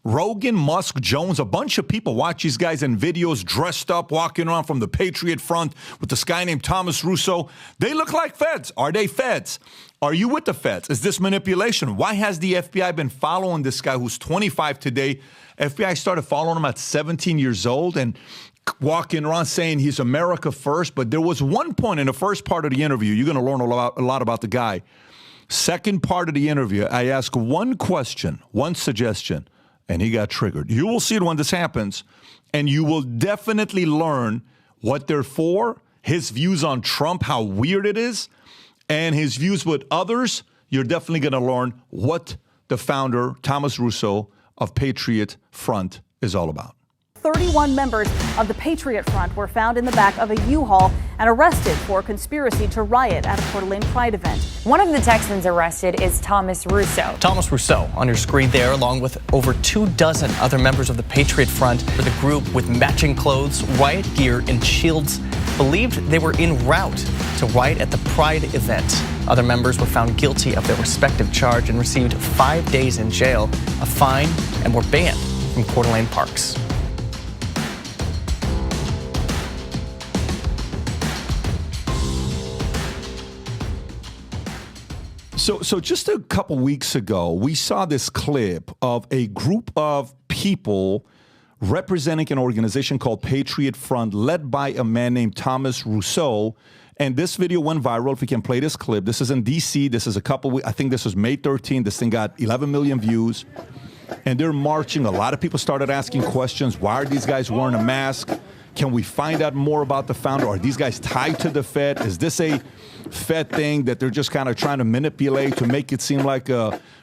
Rogan, Musk, Jones, a bunch of people watch these guys in videos dressed up, walking around from the Patriot Front with this guy named Thomas Russo. They look like feds. Are they feds? Are you with the feds? Is this manipulation? Why has the FBI been following this guy who's 25 today? FBI started following him at 17 years old and walking around saying he's America first. But there was one point in the first part of the interview, you're going to learn a lot about the guy. Second part of the interview, I asked one question, one suggestion, and he got triggered. You will see it when this happens, and you will definitely learn what they're for, his views on Trump, how weird it is, and his views with others. You're definitely going to learn what the founder, Thomas Russo, of Patriot Front is all about. 31 members of the Patriot Front were found in the back of a U-Haul and arrested for conspiracy to riot at a Coeur d'Alene Pride event. One of the Texans arrested is Thomas Russo. Thomas Russo on your screen there, along with over 24 other members of the Patriot Front, for the group with matching clothes, riot gear, and shields, believed they were en route to riot at the Pride event. Other members were found guilty of their respective charge and received 5 days in jail, a fine, and were banned from Coeur d'Alene parks. So just a couple weeks ago, we saw this clip of a group of people representing an organization called Patriot Front, led by a man named Thomas Russo. And this video went viral. If we can play this clip, this is in D.C. This is I think this was May 13th. This thing got 11 million views. And they're marching. A lot of people started asking questions. Why are these guys wearing a mask? Can we find out more about the founder? Are these guys tied to the Fed? Is this a Fed thing that they're just kind of trying to manipulate to make it seem like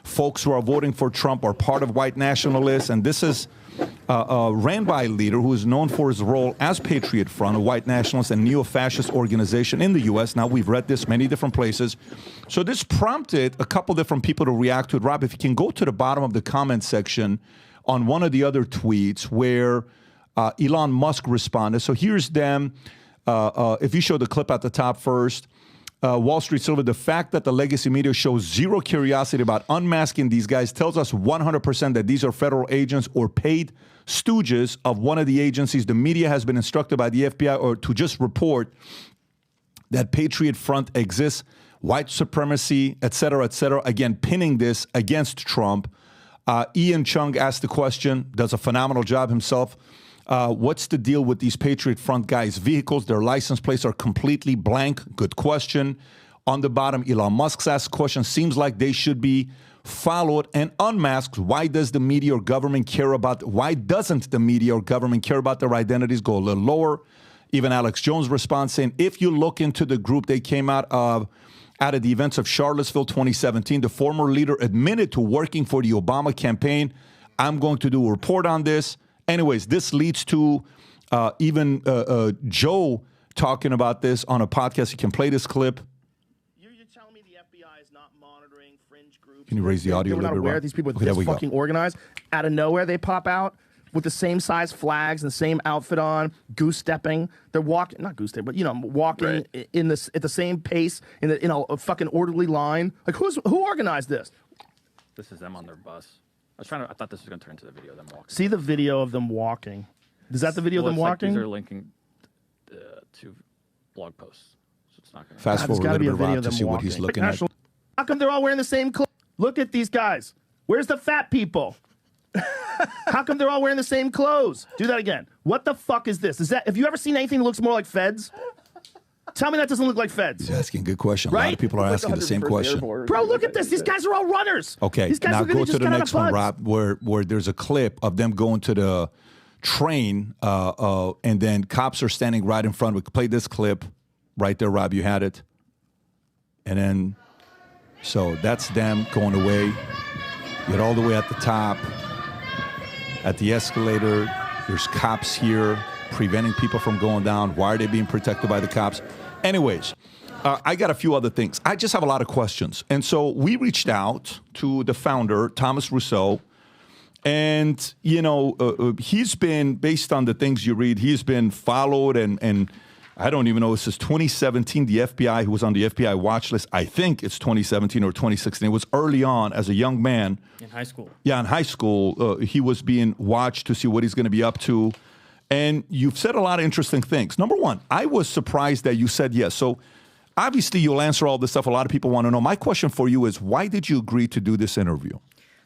folks who are voting for Trump are part of white nationalists? And this is a ran by a leader who is known for his role as Patriot Front, a white nationalist and neo-fascist organization in the U.S. Now, we've read this many different places. So this prompted a couple different people to react to it. Rob, if you can go to the bottom of the comment section on one of the other tweets where Elon Musk responded. So here's them. If you show the clip at the top first, Wall Street Silver, the fact that the legacy media shows zero curiosity about unmasking these guys tells us 100% that these are federal agents or paid stooges of one of the agencies. The media has been instructed by the FBI or to just report that Patriot Front exists, white supremacy, et cetera, again, pinning this against Trump. Ian Chung asked the question, does a phenomenal job himself. What's the deal with these Patriot Front guys' vehicles? Their license plates are completely blank. Good question. On the bottom, Elon Musk's asked question. Seems like they should be followed and unmasked. Why doesn't the media or government care about their identities? Go a little lower. Even Alex Jones responds saying, if you look into the group they came out of the events of Charlottesville 2017, the former leader admitted to working for the Obama campaign. I'm going to do a report on this. Anyways, this leads to even Joe talking about this on a podcast. You can play this clip. You're telling me the FBI is not monitoring fringe groups? Can you raise the audio a little bit? We're not aware of these people this fucking organized. Out of nowhere, they pop out with the same size flags and the same outfit on, goose stepping. They're walking, not goose stepping, but walking in this at the same pace in a fucking orderly line. Like who organized this? This is them on their bus. I thought this was going to turn into the video of them walking. See the video of them walking. Is that the video of them walking? Like these are linking to blog posts. So it's not going to... Fast forward a little bit, Rob, to see what he's looking at. How come they're all wearing the same clothes? Look at these guys. Where's the fat people? How come they're all wearing the same clothes? Do that again. What the fuck is this? Have you ever seen anything that looks more like feds? Tell me that doesn't look like feds. He's asking a good question. Right? A lot of people are asking the same question. Bro, look at this. These guys are all runners. Okay, These guys now are go to the next one, buds. Rob, where there's a clip of them going to the train, and then cops are standing right in front. We could play this clip right there, Rob. You had it. And then, so that's them going away. Get all the way at the top. At the escalator, there's cops here preventing people from going down. Why are they being protected by the cops? Anyways, I got a few other things. I just have a lot of questions. And so we reached out to the founder, Thomas Russo, and, he's been, based on the things you read, he's been followed and I don't even know. This is 2017. The FBI, who was on the FBI watch list, I think it's 2017 or 2016. It was early on as a young man. In high school. Yeah, in high school, he was being watched to see what he's going to be up to. And you've said a lot of interesting things. Number one, I was surprised that you said yes. So obviously you'll answer all this stuff. A lot of people want to know. My question for you is, why did you agree to do this interview?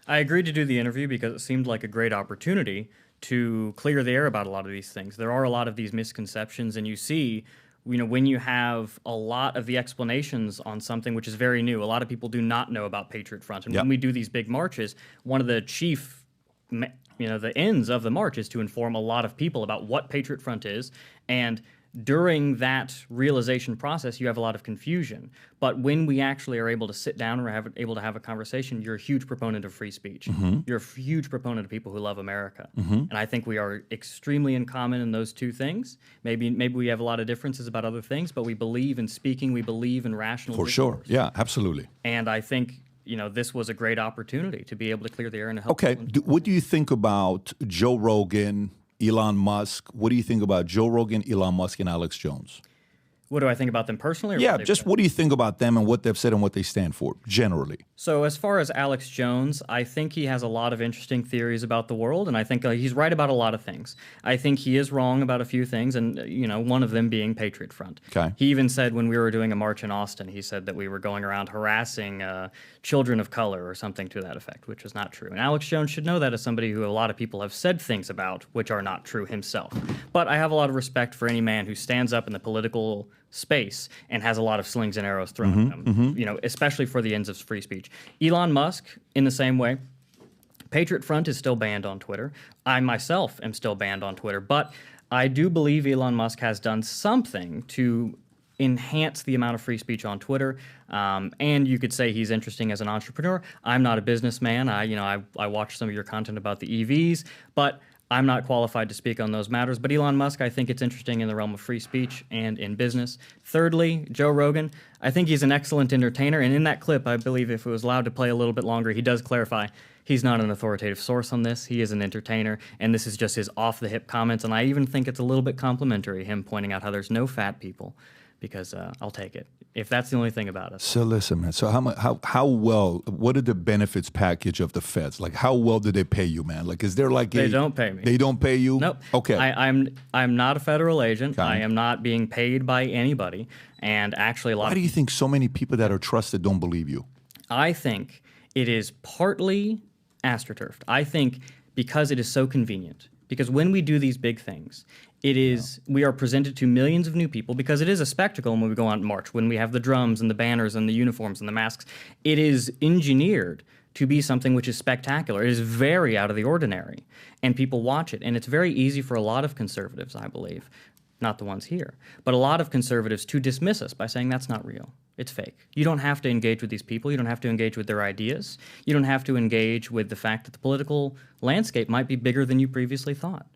I agreed to do the interview because it seemed like a great opportunity to clear the air about a lot of these things. There are a lot of these misconceptions, and you see, when you have a lot of the explanations on something which is very new, a lot of people do not know about Patriot Front. And when we do these big marches, one of the chief, the ends of the march is to inform a lot of people about what Patriot Front is, and during that realization process, you have a lot of confusion. But when we actually are able to sit down or able to have a conversation, you're a huge proponent of free speech. You're a huge proponent of people who love America. And I think we are extremely in common in those two things. Maybe we have a lot of differences about other things, but we believe in speaking. We believe in rational For discourse. sure. Yeah, absolutely. And I think this was a great opportunity to be able to clear the air and help. Okay. What do you think about Joe Rogan, Elon Musk? What do you think about Joe Rogan, Elon Musk, and Alex Jones? What do I think about them personally? Or Yeah, just what do you think about them and what they've said and what they stand for, generally? So as far as Alex Jones, I think he has a lot of interesting theories about the world, and I think he's right about a lot of things. I think he is wrong about a few things, and one of them being Patriot Front. Okay. He even said when we were doing a march in Austin, he said that we were going around harassing children of color or something to that effect, which is not true. And Alex Jones should know that as somebody who a lot of people have said things about which are not true himself. But I have a lot of respect for any man who stands up in the political space and has a lot of slings and arrows thrown at them, especially for the ends of free speech. Elon Musk, in the same way, Patriot Front is still banned on Twitter. I myself am still banned on Twitter, but I do believe Elon Musk has done something to enhance the amount of free speech on Twitter, and you could say he's interesting as an entrepreneur. I'm not a businessman. I watch some of your content about the EVs, but I'm not qualified to speak on those matters, but Elon Musk, I think it's interesting in the realm of free speech and in business. Thirdly, Joe Rogan, I think he's an excellent entertainer, and in that clip, I believe if it was allowed to play a little bit longer, he does clarify he's not an authoritative source on this. He is an entertainer, and this is just his off-the-hip comments, and I even think it's a little bit complimentary, him pointing out how there's no fat people, because I'll take it, if that's the only thing about us. So listen, man. So how well? What are the benefits package of the feds? Like, how well do they pay you, man? Like, is there like They don't pay me. They don't pay you? Nope. Okay. I'm not a federal agent. Okay. I am not being paid by anybody, and actually a lot. Why do you think so many people that are trusted don't believe you? I think it is partly astroturfed. I think because it is so convenient. Because when we do these big things, we are presented to millions of new people, because it is a spectacle when we go on march, when we have the drums and the banners and the uniforms and the masks. It is engineered to be something which is spectacular. It is very out of the ordinary, and people watch it. And it's very easy for a lot of conservatives, I believe, not the ones here, but a lot of conservatives to dismiss us by saying that's not real. It's fake. You don't have to engage with these people. You don't have to engage with their ideas. You don't have to engage with the fact that the political landscape might be bigger than you previously thought.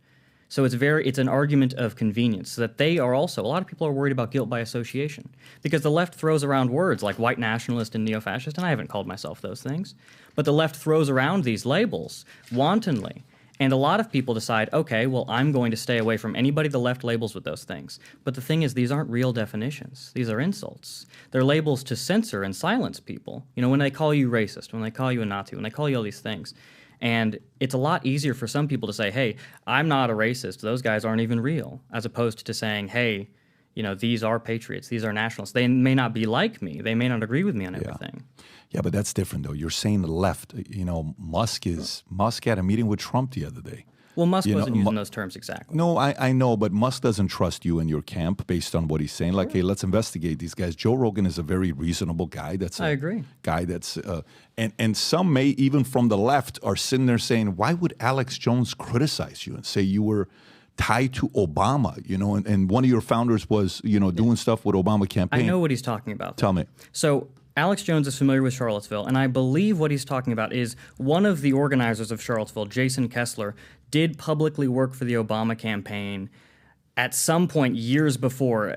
So it's an argument of convenience, so that they are also, a lot of people are worried about guilt by association, because the left throws around words like white nationalist and neo-fascist, and I haven't called myself those things, but the left throws around these labels wantonly. And a lot of people decide, okay, well, I'm going to stay away from anybody the left labels with those things. But the thing is, these aren't real definitions. These are insults. They're labels to censor and silence people. When they call you racist, when they call you a Nazi, when they call you all these things. And it's a lot easier for some people to say, hey, I'm not a racist. Those guys aren't even real, as opposed to saying, hey, these are patriots. These are nationalists. They may not be like me. They may not agree with me on everything. Yeah, but that's different, though. You're saying the left. Musk had a meeting with Trump the other day. Well, Musk wasn't using those terms exactly. No, I know, but Musk doesn't trust you and your camp based on what he's saying. Like, hey, let's investigate these guys. Joe Rogan is a very reasonable guy. I agree. Guy that's, and some may, even from the left, are sitting there saying, why would Alex Jones criticize you and say you were tied to Obama, and one of your founders was, doing stuff with Obama campaign. I know what he's talking about. Tell me. So Alex Jones is familiar with Charlottesville, and I believe what he's talking about is one of the organizers of Charlottesville, Jason Kessler, did publicly work for the Obama campaign at some point years before,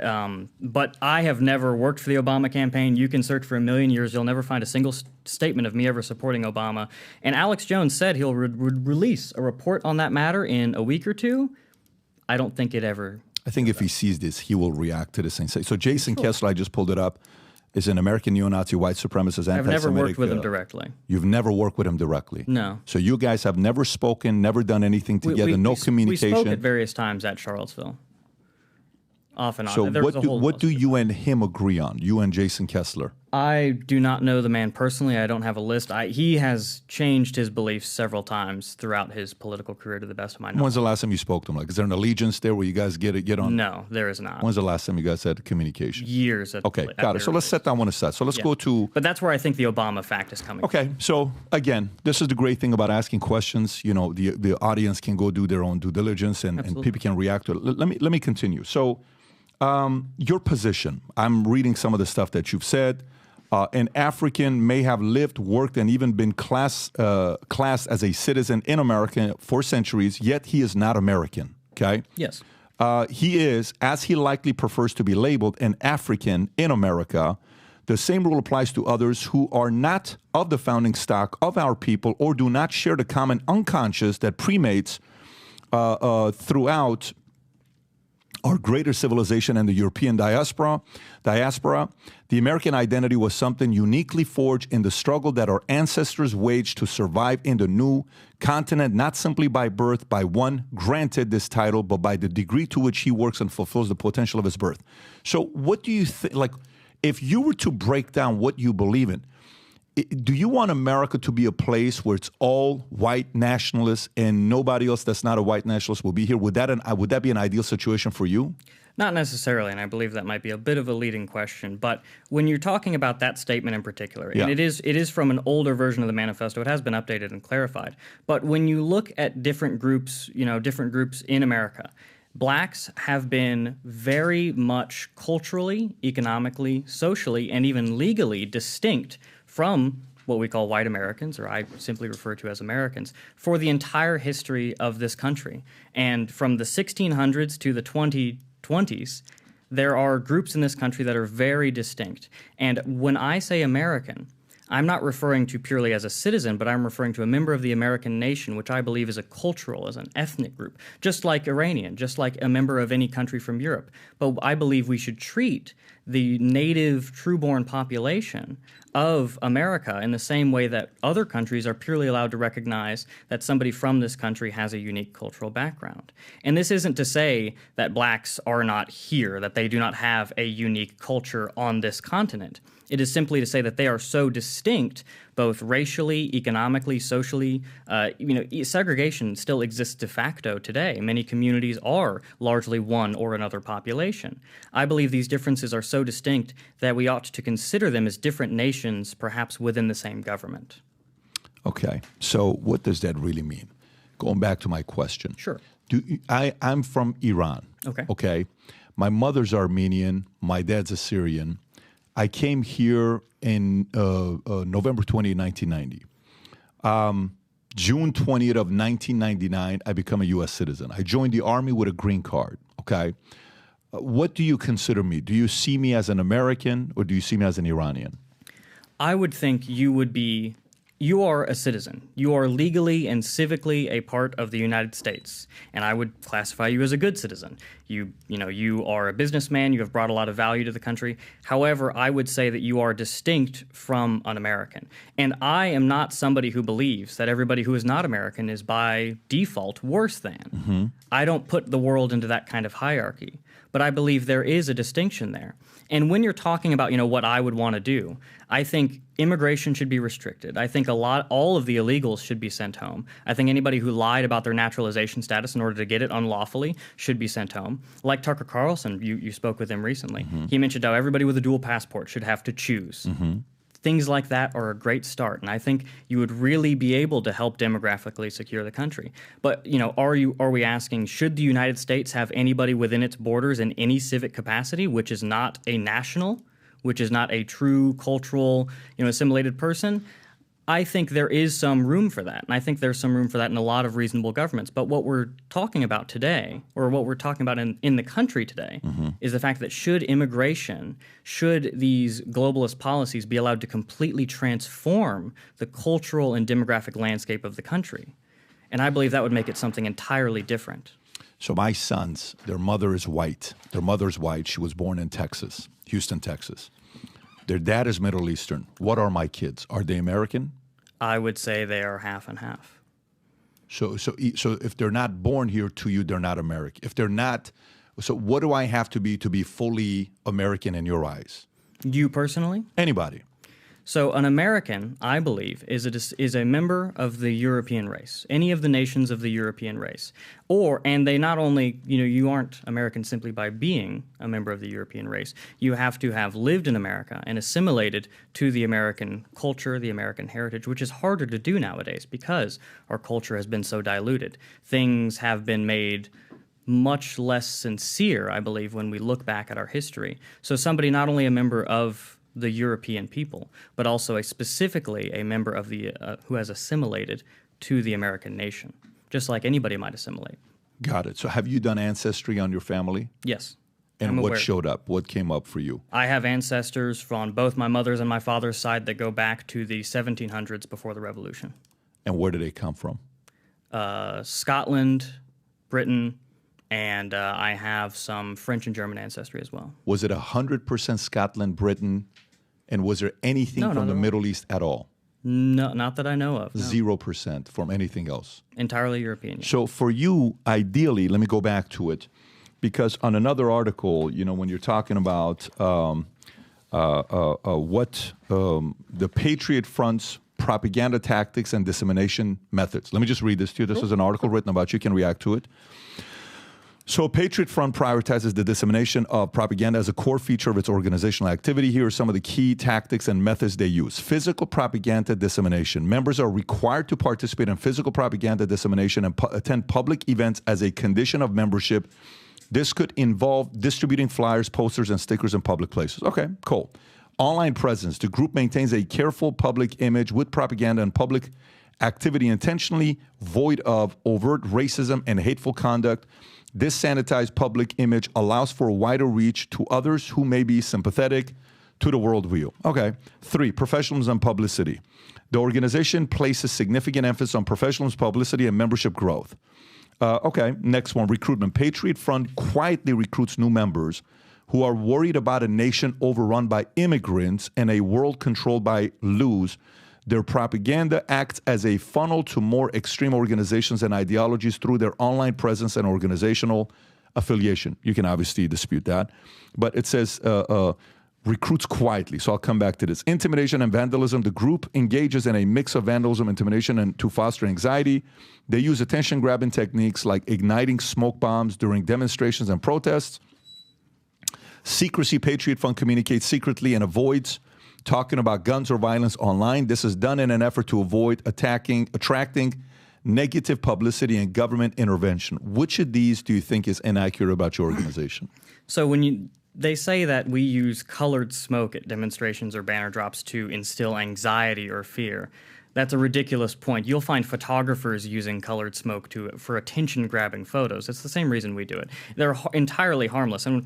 but I have never worked for the Obama campaign. You can search for a million years. You'll never find a single statement of me ever supporting Obama. And Alex Jones said he'll release a report on that matter in a week or two. I don't think it ever I think if he sees this, he will react to this and say. So Jason Kessler, I just pulled it up, is an American neo-Nazi white supremacist, I've anti-Semitic. never worked with him directly. You've never worked with him directly? No. So you guys have never spoken, never done anything together, no communication? We spoke at various times at Charlottesville. Off and on. So There was a whole what do you and him agree on, you and Jason Kessler? I do not know the man personally. I don't have a list. He has changed his beliefs several times throughout his political career, to the best of my knowledge. When's the last time you spoke to him? Like, is there an allegiance there where you guys get on? No, there is not. When's the last time you guys had communication? Years. Okay, got it. So let's set that one aside. So let's go to... But that's where I think the Obama fact is coming Okay, so again, this is the great thing about asking questions. You know, the audience can go do their own due diligence and people can react to it. Let me continue. So your position, I'm reading some of the stuff that you've said. An African may have lived, worked, and even been classed as a citizen in America for centuries, yet he is not American, okay? Yes. He is, as he likely prefers to be labeled, an African in America. The same rule applies to others who are not of the founding stock of our people or do not share the common unconscious that primates throughout our greater civilization and the European diaspora. The American identity was something uniquely forged in the struggle that our ancestors waged to survive in the new continent, not simply by birth, by one granted this title, but by the degree to which he works and fulfills the potential of his birth. So what do you think, like, if you were to break down what you believe in, do you want America to be a place where it's all white nationalists and nobody else that's not a white nationalist will be here? Would that be an ideal situation for you? Not necessarily, and I believe that might be a bit of a leading question. But when you're talking about that statement in particular, and it is from an older version of the manifesto, it has been updated and clarified. But when you look at different groups, different groups in America, blacks have been very much culturally, economically, socially, and even legally distinct from what we call white Americans, or I simply refer to as Americans, for the entire history of this country. And from the 1600s to the 2020s, there are groups in this country that are very distinct. And when I say American, I'm not referring to purely as a citizen, but I'm referring to a member of the American nation, which I believe is a cultural, as an ethnic group, just like Iranian, just like a member of any country from Europe. But I believe we should treat the native, true-born population of America in the same way that other countries are purely allowed to recognize that somebody from this country has a unique cultural background. And this isn't to say that blacks are not here, that they do not have a unique culture on this continent. It is simply to say that they are so distinct, both racially, economically, socially. Segregation still exists de facto today. Many communities are largely one or another population. I believe these differences are so distinct that we ought to consider them as different nations, perhaps within the same government. Okay, so what does that really mean? Going back to my question. Sure. I'm from Iran. Okay. My mother's Armenian. My dad's Assyrian. I came here in November 20, 1990. June 20th of 1999, I become a U.S. citizen. I joined the Army with a green card, okay? What do you consider me? Do you see me as an American or do you see me as an Iranian? I would think you are a citizen. You are legally and civically a part of the United States, and I would classify you as a good citizen. You are a businessman. You have brought a lot of value to the country. However, I would say that you are distinct from an American, and I am not somebody who believes that everybody who is not American is by default worse than. Mm-hmm. I don't put the world into that kind of hierarchy, but I believe there is a distinction there. And when you're talking about, what I would want to do, I think immigration should be restricted. I think all of the illegals should be sent home. I think anybody who lied about their naturalization status in order to get it unlawfully should be sent home. Like Tucker Carlson, you spoke with him recently. Mm-hmm. He mentioned how everybody with a dual passport should have to choose. Mm-hmm. Things like that are a great start, and I think you would really be able to help demographically secure the country. But, are we asking, should the United States have anybody within its borders in any civic capacity, which is not a national, which is not a true cultural, assimilated person? I think there is some room for that, and I think there's some room for that in a lot of reasonable governments. But what we're talking about today, or what we're talking about in the country today, is the fact that should these globalist policies be allowed to completely transform the cultural and demographic landscape of the country? And I believe that would make it something entirely different. So my sons, their mother is white. Their mother's white. She was born in Texas, Houston, Texas. Their dad is Middle Eastern. What are my kids? Are they American? I would say they are half and half. So if they're not born here to you, they're not American. If they're not, so what do I have to be fully American in your eyes? You personally? Anybody. So an American, I believe, is a member of the European race, any of the nations of the European race. And they not only, you aren't American simply by being a member of the European race. You have to have lived in America and assimilated to the American culture, the American heritage, which is harder to do nowadays because our culture has been so diluted. Things have been made much less sincere, I believe, when we look back at our history. So somebody not only a member of the European people, but also specifically a member of the who has assimilated to the American nation, just like anybody might assimilate. Got it. So have you done ancestry on your family? Yes. And I'm what aware. showed up? What came up for you? I have ancestors from both my mother's and my father's side that go back to the 1700s before the Revolution. And where do they come from? Scotland, Britain, and I have some French and German ancestry as well. Was it 100% Scotland, Britain, and was there anything No, from not the at all. Middle East at all? No, not that I know of. No. 0% from anything else. Entirely European. So for you, ideally, let me go back to it, because on another article, when you're talking about what the Patriot Front's propaganda tactics and dissemination methods. Let me just read this to you. This is an article written about you. You can react to it. So Patriot Front prioritizes the dissemination of propaganda as a core feature of its organizational activity. Here are some of the key tactics and methods they use. Physical propaganda dissemination. Members are required to participate in physical propaganda dissemination and attend public events as a condition of membership. This could involve distributing flyers, posters, and stickers in public places. Okay, cool. Online presence. The group maintains a careful public image with propaganda and public activity intentionally void of overt racism and hateful conduct. This sanitized public image allows for a wider reach to others who may be sympathetic to the worldview. Okay. 3, professionalism and publicity. The organization places significant emphasis on professionalism, publicity, and membership growth. Okay, next one, recruitment. Patriot Front quietly recruits new members who are worried about a nation overrun by immigrants and a world controlled by loose. Their propaganda acts as a funnel to more extreme organizations and ideologies through their online presence and organizational affiliation. You can obviously dispute that. But it says recruits quietly. So I'll come back to this. Intimidation and vandalism. The group engages in a mix of vandalism, intimidation, and to foster anxiety. They use attention-grabbing techniques like igniting smoke bombs during demonstrations and protests. Secrecy. Patriot Front communicates secretly and avoids talking about guns or violence online. This is done in an effort to avoid attracting negative publicity and government intervention. Which of these do you think is inaccurate about your organization? So they say that we use colored smoke at demonstrations or banner drops to instill anxiety or fear. That's a ridiculous point. You'll find photographers using colored smoke for attention-grabbing photos. It's the same reason we do it. They're entirely harmless. And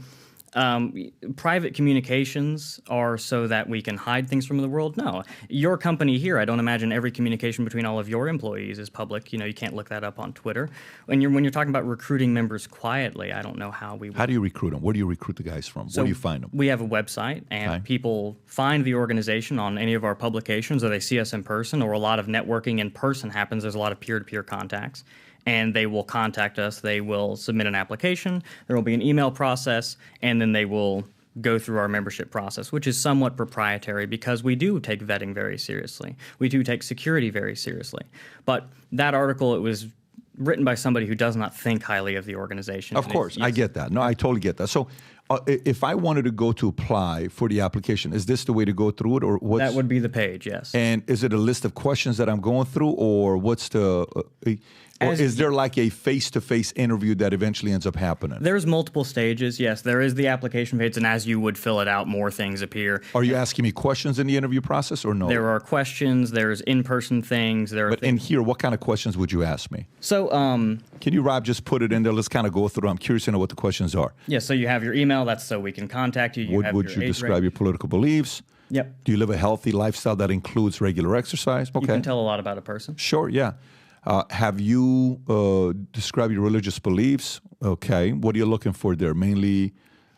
private communications are so that we can hide things from the world? No. Your company here, I don't imagine every communication between all of your employees is public. You can't look that up on Twitter. When you're talking about recruiting members quietly, I don't know how we would. How do you recruit them? Where do you recruit the guys from? Where do you find them? We have a website, and people find the organization on any of our publications, or they see us in person, or a lot of networking in person happens. There's a lot of peer-to-peer contacts. And they will contact us. They will submit an application. There will be an email process, and then they will go through our membership process, which is somewhat proprietary because we do take vetting very seriously. We do take security very seriously. But that article, it was written by somebody who does not think highly of the organization. Of course, I get that. No, I totally get that. So if I wanted to go to apply for the application, is this the way to go through it, or what's... That would be the page, yes. And is it a list of questions that I'm going through, or what's the... Or is there like a face-to-face interview that eventually ends up happening? There's multiple stages, yes. There is the application page, and as you would fill it out, more things appear. Are you asking me questions in the interview process, or no? There are questions, there's in-person things. But in here, what kind of questions would you ask me? So, can you, Rob, just put it in there? Let's kind of go through. I'm curious to know what the questions are. Yeah, so you have your email. That's so we can contact you. Would you describe your political beliefs? Yep. Do you live a healthy lifestyle that includes regular exercise? Okay. You can tell a lot about a person. Sure, yeah. Have you described your religious beliefs? Okay. What are you looking for there? Mainly,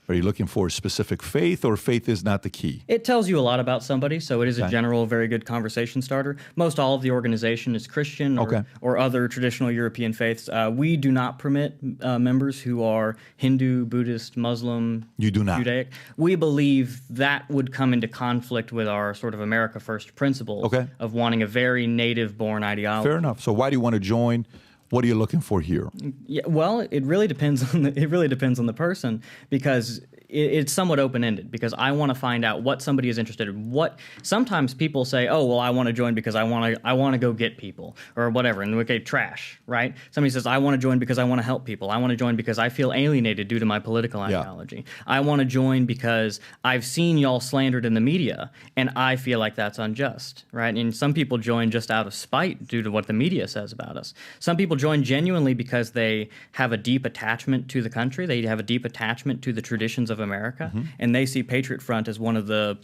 are you looking for a specific faith, or faith is not the key? It tells you a lot about somebody, so it is a Okay. general, very good conversation starter. Most all of the organization is Christian or, Okay. or other traditional European faiths. We do not permit members who are Hindu, Buddhist, Muslim, You do not. Judaic. We believe that would come into conflict with our sort of America First principles Okay. of wanting a very native-born ideology. Fair enough. So why do you want to join? What are you looking for here? Yeah, well, it really depends on the person, because it's somewhat open-ended, because I want to find out what somebody is interested in. What sometimes people say, "Oh, well, I want to join because I want to go get people or whatever." And okay, trash, right? Somebody says, "I want to join because I want to help people. I want to join because I feel alienated due to my political ideology. I want to join because I've seen y'all slandered in the media and I feel like that's unjust," right? And some people join just out of spite due to what the media says about us. Some people join genuinely because they have a deep attachment to the country. They have a deep attachment to the traditions of America, and they see Patriot Front as one of the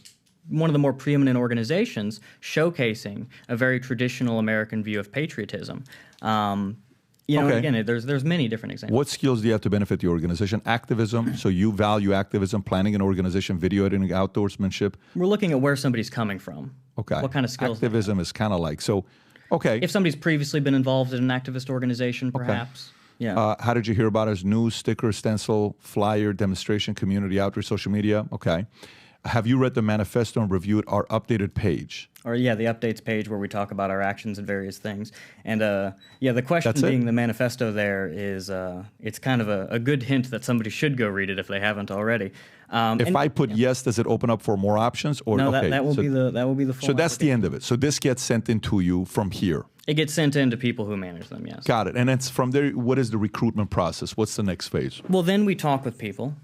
more preeminent organizations showcasing a very traditional American view of patriotism. And Okay. again, there's many different examples. What skills do you have to benefit the organization? Activism. So you value activism, planning an organization, video editing, outdoorsmanship. We're looking at where somebody's coming from. Okay. What kind of skills they have. Activism is kind of like, so, okay. If somebody's previously been involved in an activist organization, perhaps. Yeah. How did you hear about us? News, sticker, stencil, flyer, demonstration, community outreach, social media. Okay. Have you read the manifesto and reviewed our updated page? Or the updates page where we talk about our actions and various things. And the question That's it? being the manifesto there is it's kind of a good hint that somebody should go read it if they haven't already. If I put yes, does it open up for more options? Or no, okay, that will be the full. So that's the end of it. So this gets sent into you from here. It gets sent in to people who manage them. Yes. Got it. And it's from there. What is the recruitment process? What's the next phase? Well, then we talk with people,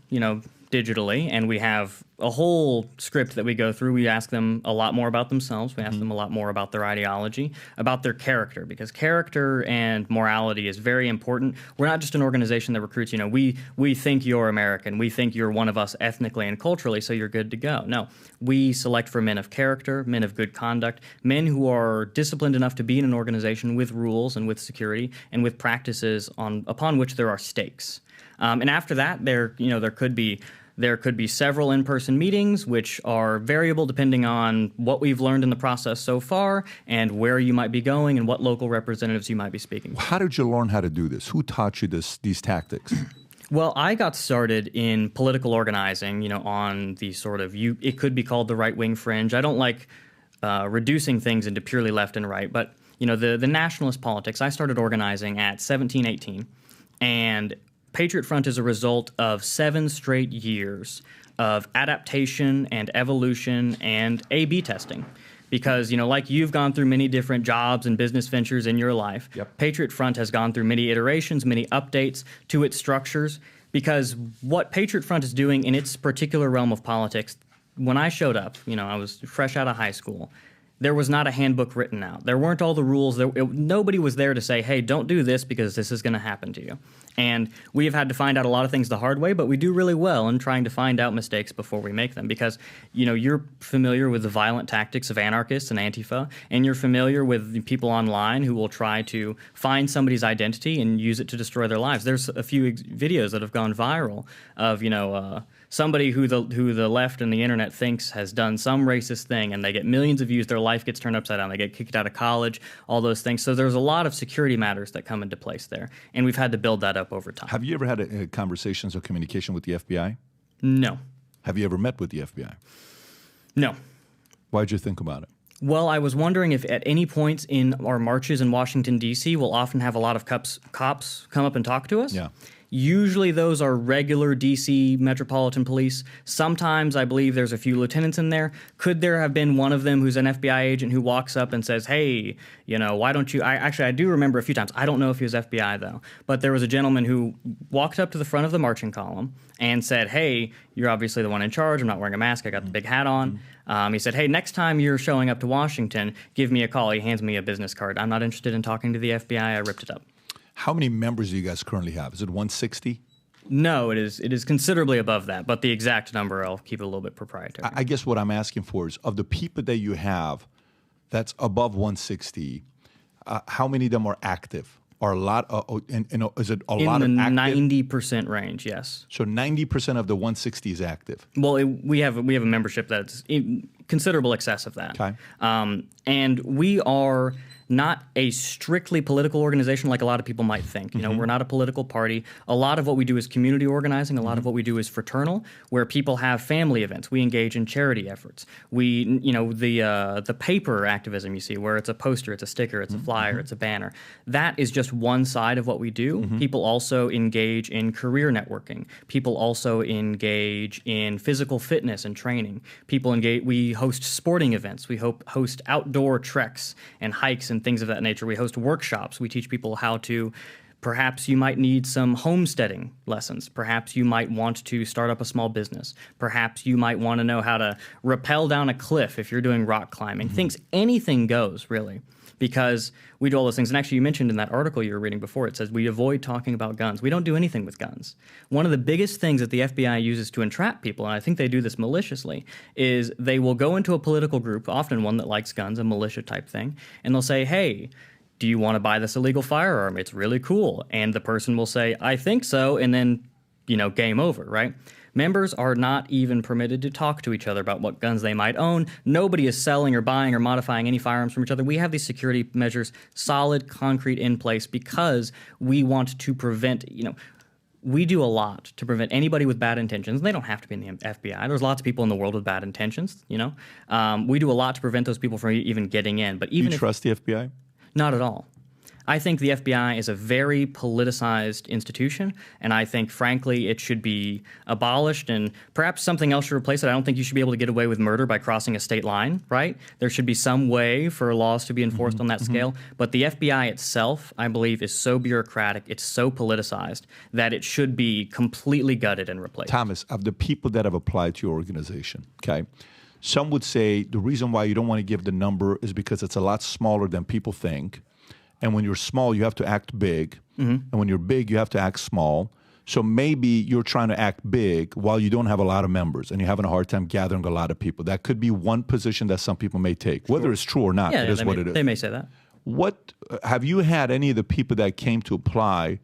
digitally, and we have a whole script that we go through. We ask them a lot more about themselves. We ask them a lot more about their ideology, about their character, because character and morality is very important. We're not just an organization that recruits, we think you're American. We think you're one of us ethnically and culturally, so you're good to go. No, we select for men of character, men of good conduct, men who are disciplined enough to be in an organization with rules and with security and with practices upon which there are stakes. And after that, there could be several in-person meetings, which are variable depending on what we've learned in the process so far and where you might be going and what local representatives you might be speaking to. How did you learn how to do this? Who taught you these tactics? Well, I got started in political organizing, on the sort of it could be called the right-wing fringe. I don't like reducing things into purely left and right, but the nationalist politics. I started organizing at 17, 18, and Patriot Front is a result of 7 straight years of adaptation and evolution and A/B testing. Because, like you've gone through many different jobs and business ventures in your life, Yep. Patriot Front has gone through many iterations, many updates to its structures. Because what Patriot Front is doing in its particular realm of politics, when I showed up, I was fresh out of high school, there was not a handbook written out. There weren't all the rules. Nobody was there to say, hey, don't do this because this is going to happen to you. And we have had to find out a lot of things the hard way, but we do really well in trying to find out mistakes before we make them. Because, you're familiar with the violent tactics of anarchists and Antifa, and you're familiar with people online who will try to find somebody's identity and use it to destroy their lives. There's a few videos that have gone viral of, somebody who the left and the internet thinks has done some racist thing, and they get millions of views. Their life gets turned upside down. They get kicked out of college, all those things. So there's a lot of security matters that come into place there, and we've had to build that up over time. Have you ever had conversations or communication with the FBI? No. Have you ever met with the FBI? No. Why'd you think about it? Well, I was wondering if at any points in our marches in Washington, D.C., we'll often have a lot of cops come up and talk to us. Yeah. Usually those are regular D.C. Metropolitan Police. Sometimes I believe there's a few lieutenants in there. Could there have been one of them who's an FBI agent who walks up and says, hey, why don't you... I do remember a few times. I don't know if he was FBI, though. But there was a gentleman who walked up to the front of the marching column and said, hey, you're obviously the one in charge. I'm not wearing a mask. I got the big hat on. He said, hey, next time you're showing up to Washington, give me a call. He hands me a business card. I'm not interested in talking to the FBI. I ripped it up. How many members do you guys currently have? Is it 160? No, it is considerably above that, but the exact number I'll keep it a little bit proprietary. I guess what I'm asking for is, of the people that you have that's above 160, how many of them are active? Are a lot? Is it a In lot the of active? 90% range, yes. So 90% of the 160 is active. Well, we have a membership that's in considerable excess of that. Okay. And we are not a strictly political organization like a lot of people might think. You know, we're not a political party. A lot of what we do is community organizing. A lot of what we do is fraternal, where people have family events. We engage in charity efforts. We, you know, the paper activism you see, where it's a poster, it's a sticker, it's a flyer, it's a banner. That is just one side of what we do. People also engage in career networking. People also engage in physical fitness and training. People engage. We host sporting events. We host outdoor treks and hikes and things of that nature. We host workshops. We teach people how to, perhaps you might need some homesteading lessons. Perhaps you might want to start up a small business. Perhaps you might want to know how to rappel down a cliff if you're doing rock climbing. Anything goes, really, because we do all those things. And actually, you mentioned in that article you were reading before, it says we avoid talking about guns. We don't do anything with guns. One of the biggest things that the FBI uses to entrap people, and I think they do this maliciously, is they will go into a political group, often one that likes guns, a militia type thing, and they'll say, hey, do you want to buy this illegal firearm? It's really cool. And the person will say, I think so, and then, you know, game over, right? Members are not even permitted to talk to each other about what guns they might own. Nobody is selling or buying or modifying any firearms from each other. We have these security measures solid, concrete, in place because we want to prevent, you know, we do a lot to prevent anybody with bad intentions. They don't have to be in the FBI. There's lots of people in the world with bad intentions, you know. We do a lot to prevent those people from even getting in. But even Do you trust the FBI? Not at all. I think the FBI is a very politicized institution, and I think, frankly, it should be abolished and perhaps something else should replace it. I don't think you should be able to get away with murder by crossing a state line, right? There should be some way for laws to be enforced on that scale. But the FBI itself, I believe, is so bureaucratic, it's so politicized, that it should be completely gutted and replaced. Thomas, of the people that have applied to your organization, okay, some would say the reason why you don't want to give the number is because it's a lot smaller than people think. And when you're small, you have to act big. And when you're big, you have to act small. So maybe you're trying to act big while you don't have a lot of members and you're having a hard time gathering a lot of people. That could be one position that some people may take. Whether it's true or not, it is what it is. They may say that. What have you had any of the people that came to apply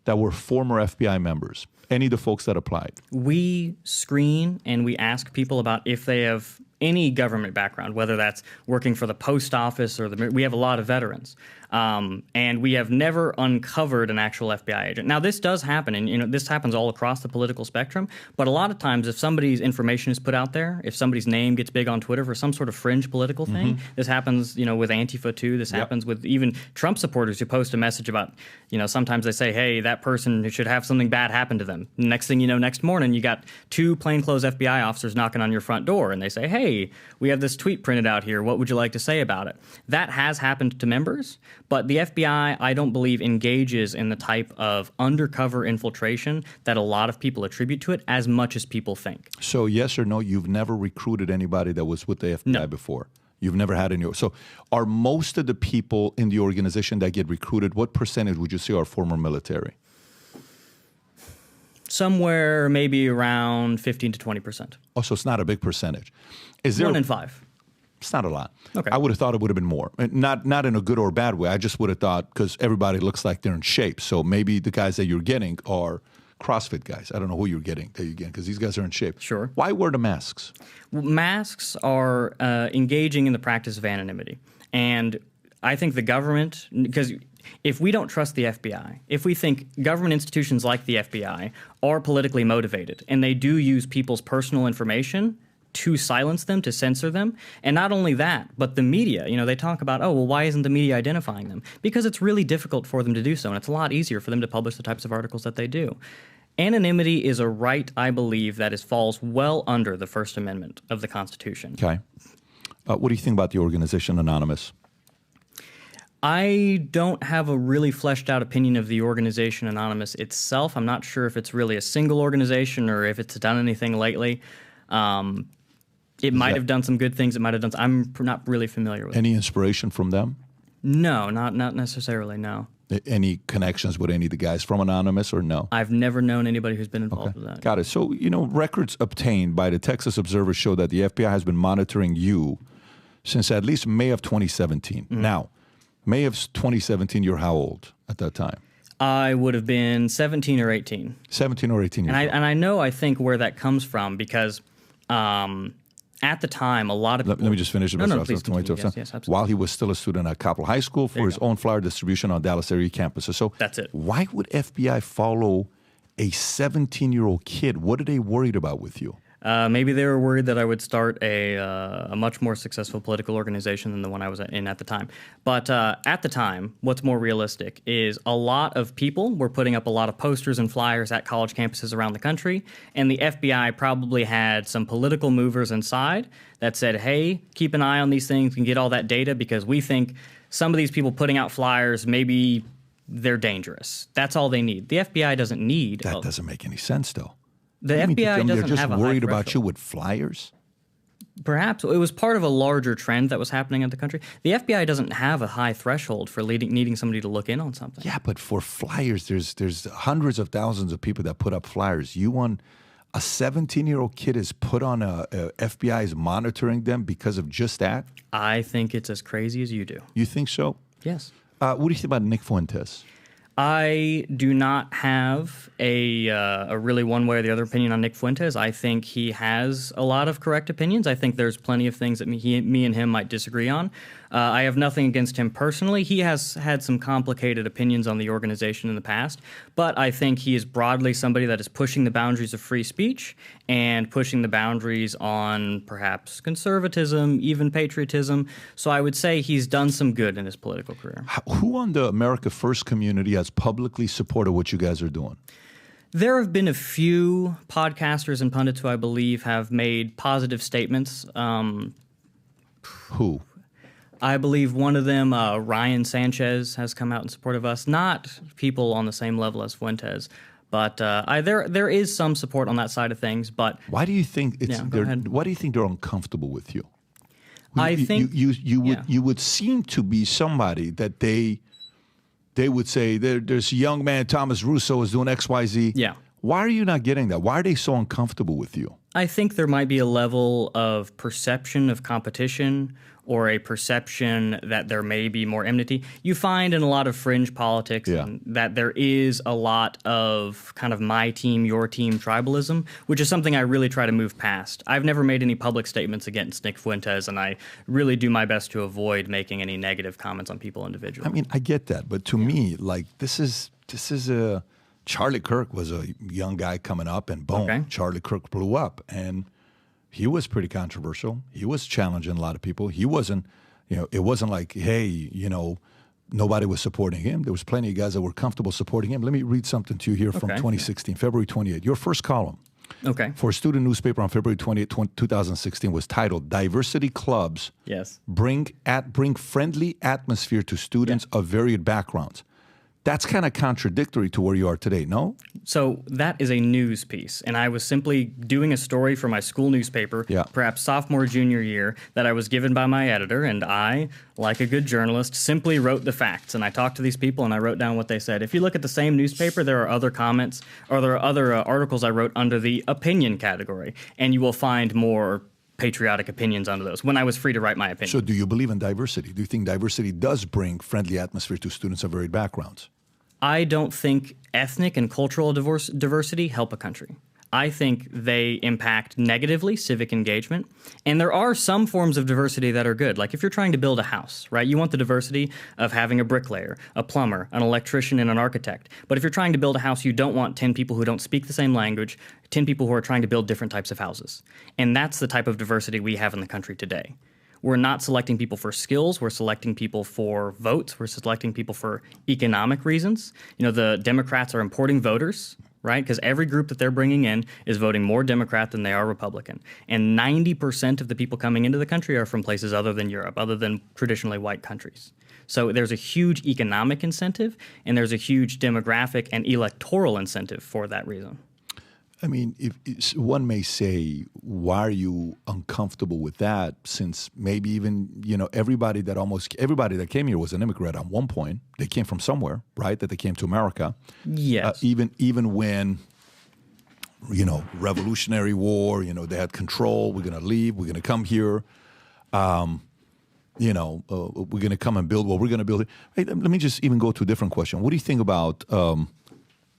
that were former FBI members? Any of the folks that applied? We screen and we ask people about if they have any government background, whether that's working for the post office or we have a lot of veterans. And we have never uncovered an actual FBI agent. Now, this does happen, and you know this happens all across the political spectrum. But a lot of times, if somebody's information is put out there, if somebody's name gets big on Twitter for some sort of fringe political thing, this happens, you know, with Antifa too. This happens with even Trump supporters who post a message about, you know, sometimes they say, hey, that person should have something bad happen to them. Next thing you know, next morning, you got two plainclothes FBI officers knocking on your front door, and they say, hey, we have this tweet printed out here. What would you like to say about it? That has happened to members. But the FBI, I don't believe, engages in the type of undercover infiltration that a lot of people attribute to it as much as people think. So yes or no, you've never recruited anybody that was with the FBI before? You've never had any. So are most of the people in the organization that get recruited, what percentage would you say are former military? Somewhere maybe around 15 to 20%. Oh, so it's not a big percentage. Is there 1 in 5. It's not a lot. Okay. I would have thought it would have been more. Not in a good or bad way. I just would have thought because everybody looks like they're in shape. So maybe the guys that you're getting are CrossFit guys. I don't know who you're getting because these guys are in shape. Sure. Why wear the masks? Well, masks are engaging in the practice of anonymity. And I think the government, because if we don't trust the FBI, if we think government institutions like the FBI are politically motivated and they do use people's personal information to silence them, to censor them. And not only that, but the media, you know, they talk about, oh, well, why isn't the media identifying them? Because it's really difficult for them to do so, and it's a lot easier for them to publish the types of articles that they do. Anonymity is a right, I believe, that falls well under the First Amendment of the Constitution. Okay. What do you think about the organization Anonymous? I don't have a really fleshed out opinion of the organization Anonymous itself. I'm not sure if it's really a single organization or if it's done anything lately. It might have done some good things. It might have done. I'm not really familiar with. Any inspiration from them? No, not necessarily. No. Any connections with any of the guys from Anonymous or no? I've never known anybody who's been involved with that. Got it. So, you know, records obtained by the Texas Observer show that the FBI has been monitoring you since at least May of 2017. Now, May of 2017, you're how old at that time? I would have been 17 or 18. 17 or 18 years old. And I think where that comes from because at the time, a lot of people... Let me just finish it. No, please continue. Yes, absolutely. While he was still a student at Capitol High School for his own flyer distribution on Dallas area campuses. So that's it. Why would FBI follow a 17-year-old kid? What are they worried about with you? Maybe they were worried that I would start a much more successful political organization than the one I was in at the time. But at the time, what's more realistic is a lot of people were putting up a lot of posters and flyers at college campuses around the country, and the FBI probably had some political movers inside that said, hey, keep an eye on these things and get all that data because we think some of these people putting out flyers, maybe they're dangerous. That's all they need. The FBI doesn't need... That doesn't make any sense, though. The FBI doesn't they're just have a worried high about threshold. you with flyers? Perhaps. It was part of a larger trend that was happening in the country. The FBI doesn't have a high threshold for needing somebody to look in on something. Yeah, but for flyers, there's hundreds of thousands of people that put up flyers. You want a 17-year-old kid is put on FBI is monitoring them because of just that? I think it's as crazy as you do. You think so? Yes. What do you think about Nick Fuentes? I do not have a really one way or the other opinion on Nick Fuentes. I think he has a lot of correct opinions. I think there's plenty of things that me and him might disagree on. I have nothing against him personally. He has had some complicated opinions on the organization in the past, but I think he is broadly somebody that is pushing the boundaries of free speech and pushing the boundaries on perhaps conservatism, even patriotism. So I would say he's done some good in his political career. Who on the America First community has publicly supported what you guys are doing? There have been a few podcasters and pundits who I believe have made positive statements. Who? I believe one of them, Ryan Sanchez, has come out in support of us. Not people on the same level as Fuentes, but there is some support on that side of things. But why do you think why do you think they're uncomfortable with you? I think you would seem to be somebody that they would say there's a young man Thomas Russo is doing XYZ. Yeah. Why are you not getting that? Why are they so uncomfortable with you? I think there might be a level of perception of competition or a perception that there may be more enmity. You find in a lot of fringe politics that there is a lot of kind of my team, your team tribalism, which is something I really try to move past. I've never made any public statements against Nick Fuentes, and I really do my best to avoid making any negative comments on people individually. I mean, I get that, but to me, like this is a Charlie Kirk was a young guy coming up, and boom, Charlie Kirk blew up, and he was pretty controversial. He was challenging a lot of people. He wasn't, it wasn't like, hey, nobody was supporting him. There was plenty of guys that were comfortable supporting him. Let me read something to you here from 2016, February 28. Your first column for a student newspaper on February 28, 2016 was titled "Diversity Clubs Bring Friendly Atmosphere to Students of Varied Backgrounds." That's kind of contradictory to where you are today, no? So that is a news piece, and I was simply doing a story for my school newspaper, perhaps sophomore, junior year, that I was given by my editor, and I, like a good journalist, simply wrote the facts, and I talked to these people, and I wrote down what they said. If you look at the same newspaper, there are other comments, or there are other articles I wrote under the opinion category, and you will find more patriotic opinions under those when I was free to write my opinion. So do you believe in diversity? Do you think diversity does bring friendly atmosphere to students of varied backgrounds? I don't think ethnic and cultural diversity help a country. I think they impact negatively civic engagement. And there are some forms of diversity that are good. Like if you're trying to build a house, right? You want the diversity of having a bricklayer, a plumber, an electrician, and an architect. But if you're trying to build a house, you don't want 10 people who don't speak the same language, 10 people who are trying to build different types of houses. And that's the type of diversity we have in the country today. We're not selecting people for skills. We're selecting people for votes. We're selecting people for economic reasons. The Democrats are importing voters, right? Because every group that they're bringing in is voting more Democrat than they are Republican. And 90% of the people coming into the country are from places other than Europe, other than traditionally white countries. So there's a huge economic incentive, and there's a huge demographic and electoral incentive for that reason. I mean, if one may say, why are you uncomfortable with that? Since maybe even, everybody that came here was an immigrant at one point. They came from somewhere, right? That they came to America. Yes. Even when, Revolutionary War, they had control. We're going to leave. We're going to come here. we're going to come and build what we're going to build. Hey, let me just even go to a different question. What do you think about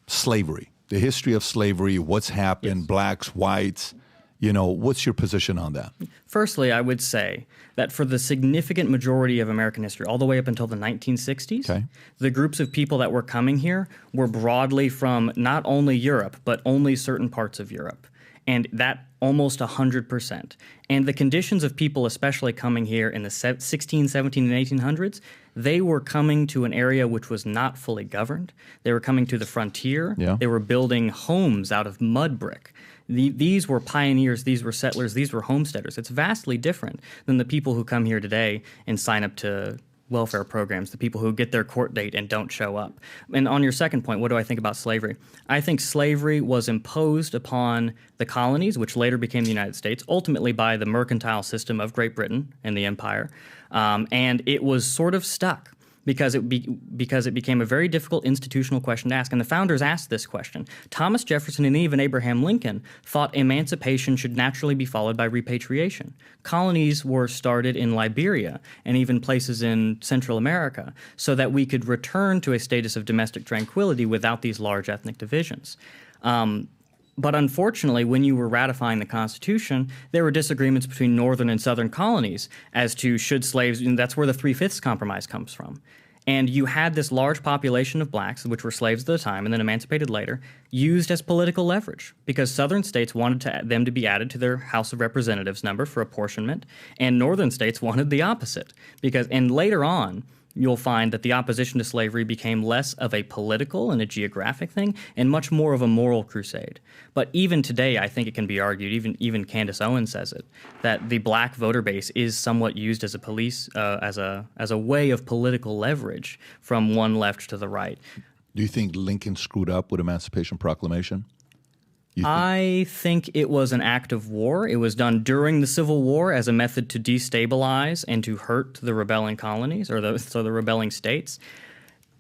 slavery, the history of slavery, what's happened, blacks, whites? What's your position on that? Firstly, I would say that for the significant majority of American history, all the way up until the 1960s, the groups of people that were coming here were broadly from not only Europe, but only certain parts of Europe. And that almost 100%. And the conditions of people, especially coming here in the 16, 17, and 1800s, they were coming to an area which was not fully governed. They were coming to the frontier. Yeah. They were building homes out of mud brick. These were pioneers, these were settlers, these were homesteaders. It's vastly different than the people who come here today and sign up to welfare programs, the people who get their court date and don't show up. And on your second point, what do I think about slavery? I think slavery was imposed upon the colonies, which later became the United States, ultimately by the mercantile system of Great Britain and the Empire. And it was sort of stuck because it became a very difficult institutional question to ask. And the founders asked this question. Thomas Jefferson and even Abraham Lincoln thought emancipation should naturally be followed by repatriation. Colonies were started in Liberia and even places in Central America so that we could return to a status of domestic tranquility without these large ethnic divisions. But unfortunately, when you were ratifying the Constitution, there were disagreements between northern and southern colonies as to should slaves, and that's where the 3/5 compromise comes from. And you had this large population of blacks, which were slaves at the time and then emancipated later, used as political leverage because southern states wanted them to be added to their House of Representatives number for apportionment, and northern states wanted the opposite. And later on, you'll find that the opposition to slavery became less of a political and a geographic thing and much more of a moral crusade. But even today, I think it can be argued, even Candace Owens says it, that the black voter base is somewhat used as a way of political leverage from one left to the right. Do you think Lincoln screwed up with Emancipation Proclamation? I think it was an act of war. It was done during the Civil War as a method to destabilize and to hurt the rebelling colonies or the rebelling states.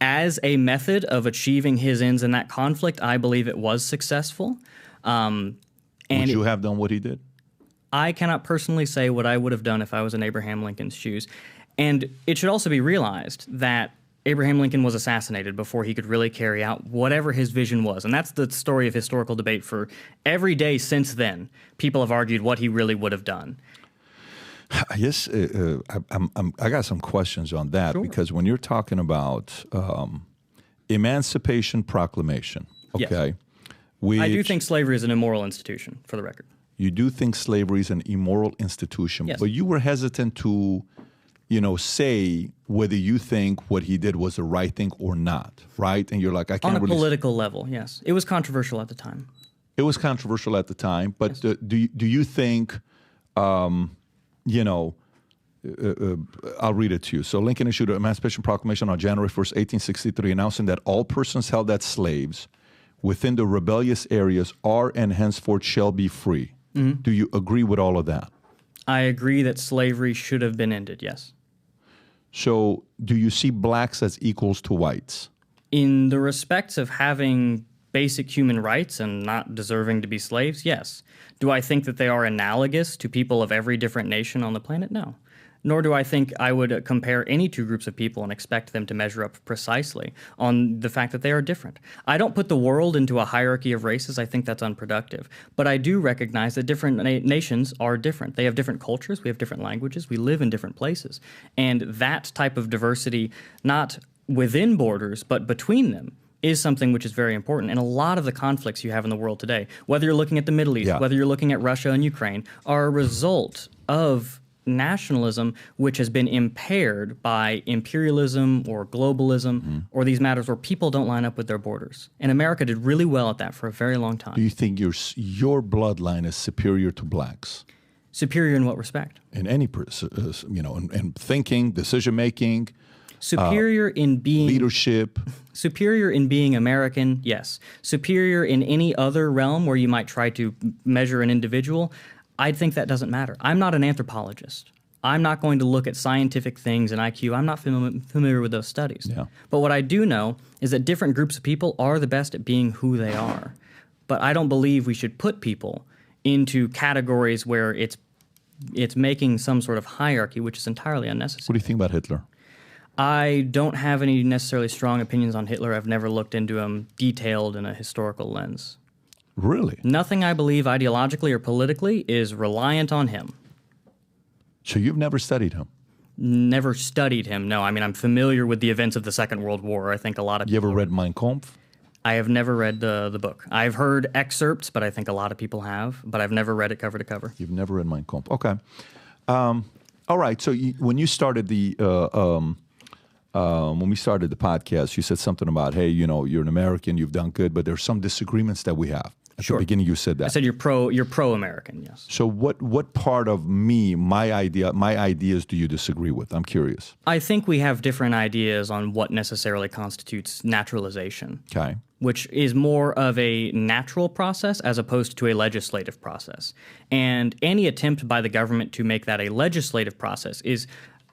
As a method of achieving his ends in that conflict, I believe it was successful. Would you have done what he did? I cannot personally say what I would have done if I was in Abraham Lincoln's shoes. And it should also be realized that Abraham Lincoln was assassinated before he could really carry out whatever his vision was. And that's the story of historical debate for every day since then. People have argued what he really would have done. Yes, I got some questions on that because when you're talking about Emancipation Proclamation, okay? Yes. I do think slavery is an immoral institution, for the record. You do think slavery is an immoral institution, yes. But you were hesitant to say whether you think what he did was the right thing or not, right? And you're like, I can't really... On a political level, yes. It was controversial at the time. It was controversial at the time, but yes. Do you think, I'll read it to you. So Lincoln issued an Emancipation Proclamation on January 1st, 1863, announcing that all persons held as slaves within the rebellious areas are and henceforth shall be free. Mm-hmm. Do you agree with all of that? I agree that slavery should have been ended, yes. So do you see blacks as equals to whites? In the respects of having basic human rights and not deserving to be slaves, yes. Do I think that they are analogous to people of every different nation on the planet? No. Nor do I think I would compare any two groups of people and expect them to measure up precisely on the fact that they are different. I don't put the world into a hierarchy of races. I think that's unproductive. But I do recognize that different nations are different. They have different cultures. We have different languages. We live in different places. And that type of diversity, not within borders, but between them, is something which is very important. And a lot of the conflicts you have in the world today, whether you're looking at the Middle East, whether you're looking at Russia and Ukraine, are a result of nationalism which has been impaired by imperialism or globalism or these matters where people don't line up with their borders. And America did really well at that for a very long time. Do you think your bloodline is superior to blacks? Superior in what respect? In any, in thinking, decision-making, superior in being leadership. Superior in being American, yes. Superior in any other realm where you might try to measure an individual, I think that doesn't matter. I'm not an anthropologist. I'm not going to look at scientific things and IQ. I'm not familiar with those studies. Yeah. But what I do know is that different groups of people are the best at being who they are. But I don't believe we should put people into categories where it's it's making some sort of hierarchy, which is entirely What unnecessary. do you think about Hitler? I don't have any necessarily strong opinions on Hitler. I've never looked into him detailed in a historical lens. Really? Nothing I believe ideologically or politically is reliant on him. So you've never studied him? Never studied him, no. I mean, I'm familiar with the events of the Second World War. I think a lot of You people... ever read Mein Kampf? I have never read the book. I've heard excerpts, but I think a lot of people have. But I've never read it cover to cover. You've never read Mein Kampf. Okay. All right. So when you started when we started the podcast, you said something about, hey, you know, you're an American, you've done good, but there's some disagreements that we have. At Sure. the beginning, you said that. I said you're pro-American, yes. So what part of me, my ideas do you disagree with? I'm curious. I think we have different ideas on what necessarily constitutes naturalization, Okay. which is more of a natural process as opposed to a legislative process. And any attempt by the government to make that a legislative process is,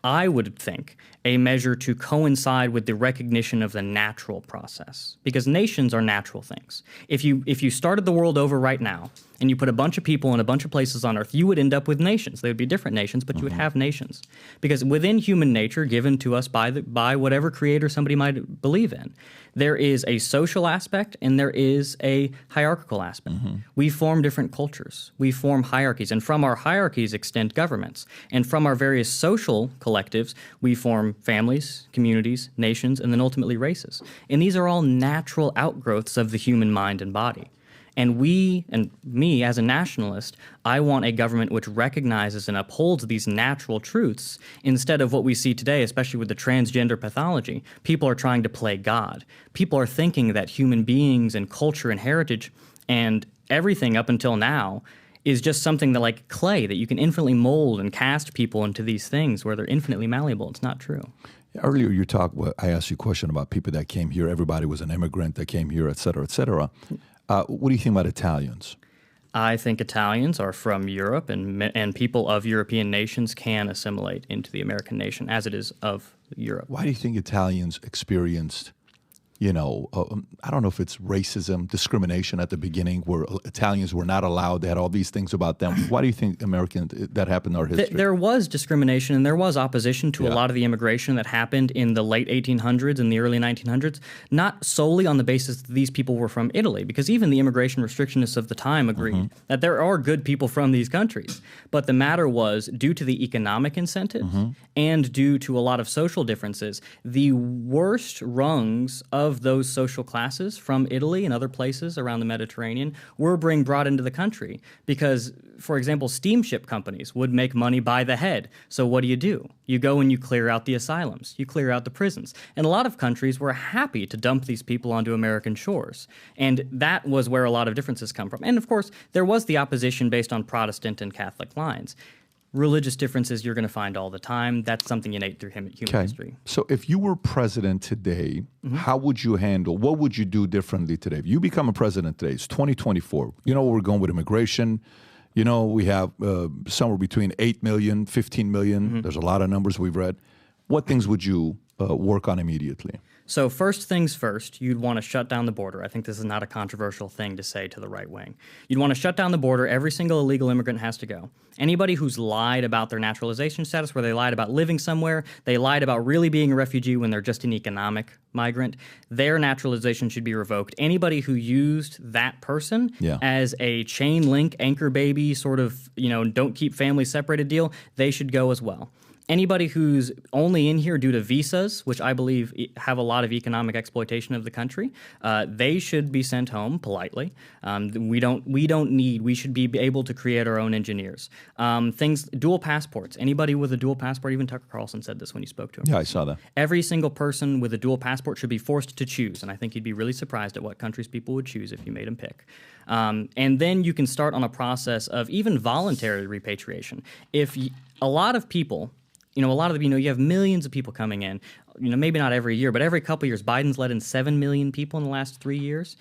I would think, a measure to coincide with the recognition of the natural process, because nations are natural things. If you started the world over right now and you put a bunch of people in a bunch of places on Earth, you would end up with nations. They would be different nations, but you would have nations, because within human nature, given to us by whatever creator somebody might believe in, there is a social aspect and there is a hierarchical aspect. We form different cultures. We form hierarchies, and from our hierarchies extend governments. And from our various social collectives, we form families, communities, nations, and then ultimately races. And these are all natural outgrowths of the human mind and body. And me as a nationalist, I want a government which recognizes and upholds these natural truths instead of what we see today, especially with the transgender pathology. People are trying to play God. People are thinking that human beings and culture and heritage and everything up until now is just something that, like clay, that you can infinitely mold and cast people into these things where they're infinitely malleable. It's not true. Earlier, I asked you a question about people that came here. Everybody was an immigrant that came here, et cetera, et cetera. What do you think about Italians? I think Italians are from Europe, and people of European nations can assimilate into the American nation as it is of Europe. Why do you think Italians experienced, I don't know if it's racism, discrimination at the beginning, where Italians were not allowed? They had all these things about them. Why do you think that happened in our history? There was discrimination and there was opposition to a lot of the immigration that happened in the late 1800s and the early 1900s, not solely on the basis that these people were from Italy, because even the immigration restrictionists of the time agreed that there are good people from these countries. But the matter was, due to the economic incentives and due to a lot of social differences, the worst rungs of those social classes from Italy and other places around the Mediterranean were being brought into the country because, for example, steamship companies would make money by the head. So what do? You go and you clear out the asylums, you clear out the prisons. And a lot of countries were happy to dump these people onto American shores. And that was where a lot of differences come from. And of course, there was the opposition based on Protestant and Catholic lines. Religious differences you're going to find all the time. That's something innate through human history. So if you were president today, how would you handle, what would you do differently today? If you become a president today, it's 2024. You know where we're going with immigration. You know, we have somewhere between 8 million, 15 million. There's a lot of numbers we've read. What things would you work on immediately? So first things first, you'd want to shut down the border. I think this is not a controversial thing to say to the right wing. You'd want to shut down the border. Every single illegal immigrant has to go. Anybody who's lied about their naturalization status, where they lied about living somewhere, they lied about really being a refugee when they're just an economic migrant, their naturalization should be revoked. Anybody who used that person as a chain link anchor baby, sort of, don't keep families separated deal, they should go as well. Anybody who's only in here due to visas, which I believe have a lot of economic exploitation of the country, they should be sent home politely. We should be able to create our own engineers. Dual passports. Anybody with a dual passport, even Tucker Carlson said this when he spoke to him. Yeah, I saw that. Every single person with a dual passport should be forced to choose, and I think you'd be really surprised at what countries people would choose if you made them pick. And then you can start on a process of even voluntary repatriation. A lot of people... you have millions of people coming in, maybe not every year, but every couple years. Biden's let in 7 million people in the last 3 years.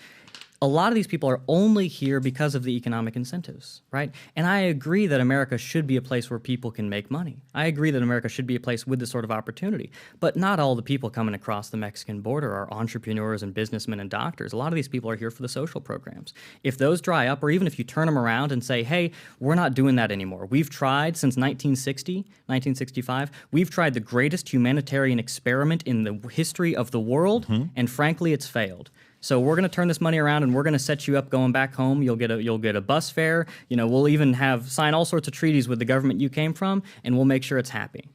a lot of these people are only here because of the economic incentives, right? And I agree that America should be a place where people can make money. I agree that America should be a place with this sort of opportunity. But not all the people coming across the Mexican border are entrepreneurs and businessmen and doctors. A lot of these people are here for the social programs. If those dry up, or even if you turn them around and say, hey, we're not doing that anymore. We've tried since 1965, we've tried the greatest humanitarian experiment in the history of the world, and frankly, it's failed. So we're going to turn this money around, and we're going to set you up going back home. You'll get a bus fare. We'll even sign all sorts of treaties with the government you came from, and we'll make sure it's happy.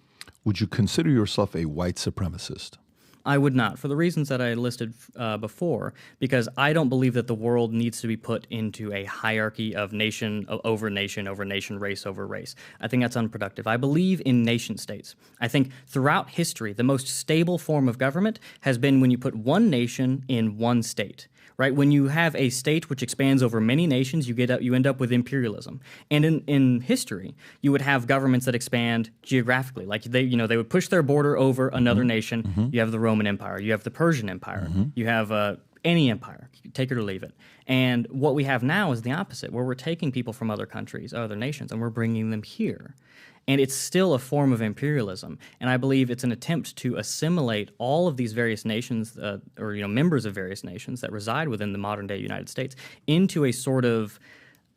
Would you consider yourself a white supremacist? I would not, for the reasons that I listed before, because I don't believe that the world needs to be put into a hierarchy of nation over nation, race over race. I think that's unproductive. I believe in nation states. I think throughout history, the most stable form of government has been when you put one nation in one state. Right? When you have a state which expands over many nations, you end up with imperialism. And in history, you would have governments that expand geographically. Like they would push their border over another nation. You have the Roman Empire, you have the Persian Empire, you have any empire, take it or leave it. And what we have now is the opposite, where we're taking people from other countries, other nations, and we're bringing them here. And it's still a form of imperialism. And I believe it's an attempt to assimilate all of these various nations, or members of various nations that reside within the modern-day United States, into a sort of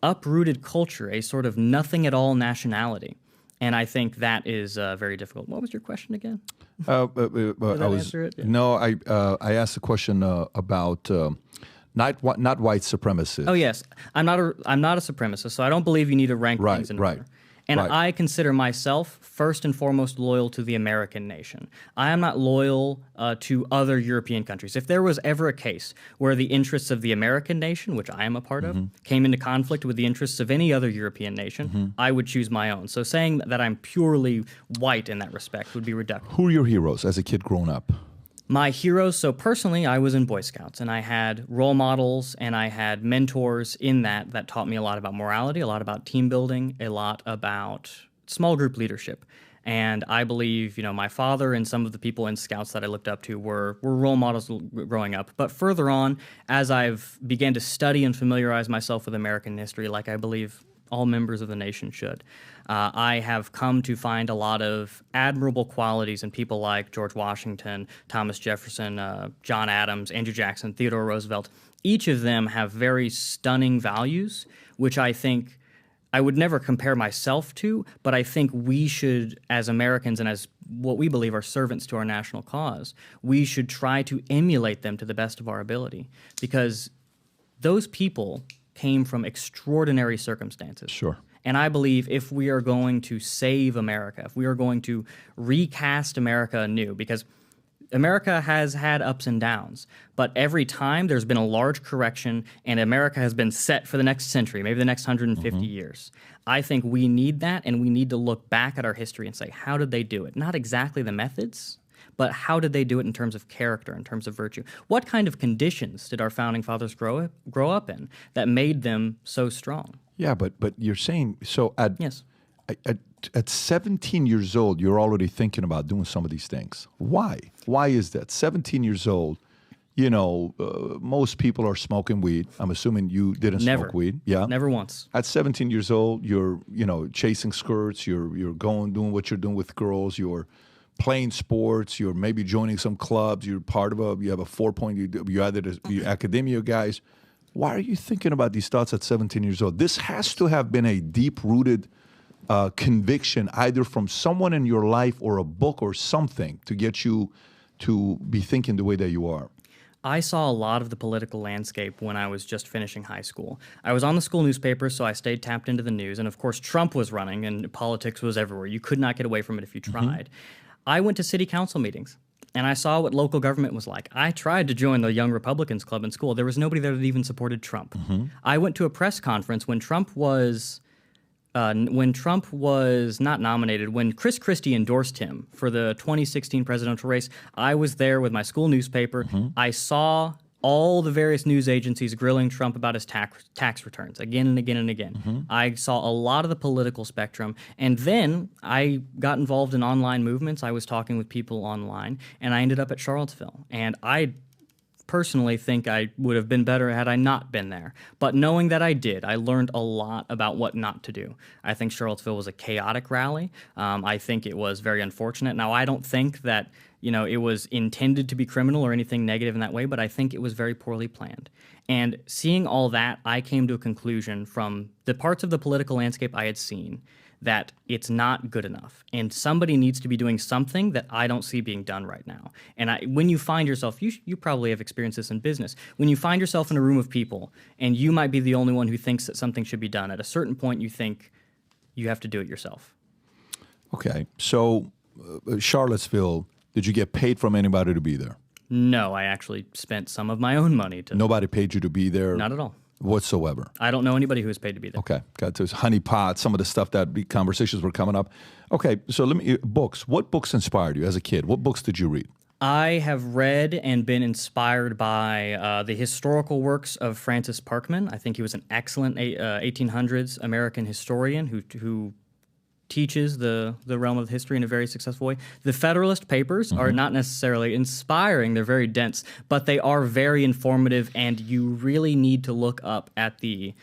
uprooted culture, a sort of nothing-at-all nationality. And I think that is very difficult. What was your question again? Did that answer it? Yeah. No, I asked a question about not white supremacists. Oh yes, I'm not a supremacist, so I don't believe you need to rank things in order. And I consider myself first and foremost loyal to the American nation. I am not loyal to other European countries. If there was ever a case where the interests of the American nation, which I am a part of, came into conflict with the interests of any other European nation, I would choose my own. So saying that I'm purely white in that respect would be reductive. Who are your heroes as a kid growing up? My heroes, so personally, I was in Boy Scouts, and I had role models, and I had mentors in that taught me a lot about morality, a lot about team building, a lot about small group leadership. And I believe, my father and some of the people in Scouts that I looked up to were role models growing up. But further on, as I've began to study and familiarize myself with American history, like I believe all members of the nation should, I have come to find a lot of admirable qualities in people like George Washington, Thomas Jefferson, John Adams, Andrew Jackson, Theodore Roosevelt. Each of them have very stunning values, which I think I would never compare myself to, but I think we should, as Americans and as what we believe are servants to our national cause, we should try to emulate them to the best of our ability, because those people came from extraordinary circumstances. Sure. And I believe if we are going to save America, if we are going to recast America anew, because America has had ups and downs, but every time there's been a large correction and America has been set for the next century, maybe the next 150 years. I think we need that, and we need to look back at our history and say, how did they do it? Not exactly the methods, but how did they do it in terms of character, in terms of virtue? What kind of conditions did our founding fathers grow up in that made them so strong? Yeah, but you're saying, so Yes. At 17 years old, you're already thinking about doing some of these things. Why? Why is that? 17 years old, most people are smoking weed. I'm assuming you didn't Never. smoke weed. Yeah. Never once. At 17 years old, you're, chasing skirts, you're doing what you're doing with girls, you're playing sports, you're maybe joining some clubs, you're part of you have a 4-point, you're either you're academia guys. Why are you thinking about these thoughts at 17 years old? This has to have been a deep-rooted conviction, either from someone in your life or a book or something, to get you to be thinking the way that you are. I saw a lot of the political landscape when I was just finishing high school. I was on the school newspaper, so I stayed tapped into the news. And of course, Trump was running, and politics was everywhere. You could not get away from it if you tried. I went to city council meetings, and I saw what local government was like. I tried to join the Young Republicans Club in school. There was nobody there that even supported Trump. I went to a press conference when Trump was not nominated, when Chris Christie endorsed him for the 2016 presidential race. I was there with my school newspaper. I saw all the various news agencies grilling Trump about his tax returns again and again and again. I saw a lot of the political spectrum. And then I got involved in online movements. I was talking with people online, and I ended up at Charlottesville. And I personally think I would have been better had I not been there. But knowing that I did, I learned a lot about what not to do. I think Charlottesville was a chaotic rally. I think it was very unfortunate. Now, I don't think that it was intended to be criminal or anything negative in that way, but I think it was very poorly planned. And seeing all that, I came to a conclusion from the parts of the political landscape I had seen that it's not good enough. And somebody needs to be doing something that I don't see being done right now. And when you find yourself, you probably have experienced this in business, when you find yourself in a room of people and you might be the only one who thinks that something should be done, at a certain point you think you have to do it yourself. Okay, so Charlottesville, did you get paid from anybody to be there? No, I actually spent some of my own money to... Nobody paid you to be there? Not at all. Whatsoever? I don't know anybody who was paid to be there. Okay, got to honey pot, some of the stuff that conversations were coming up. Okay, so books. What books inspired you as a kid? What books did you read? I have read and been inspired by the historical works of Francis Parkman. I think he was an excellent 1800s American historian who teaches the realm of history in a very successful way. The Federalist Papers are not necessarily inspiring. They're very dense, but they are very informative, and you really need to look up at the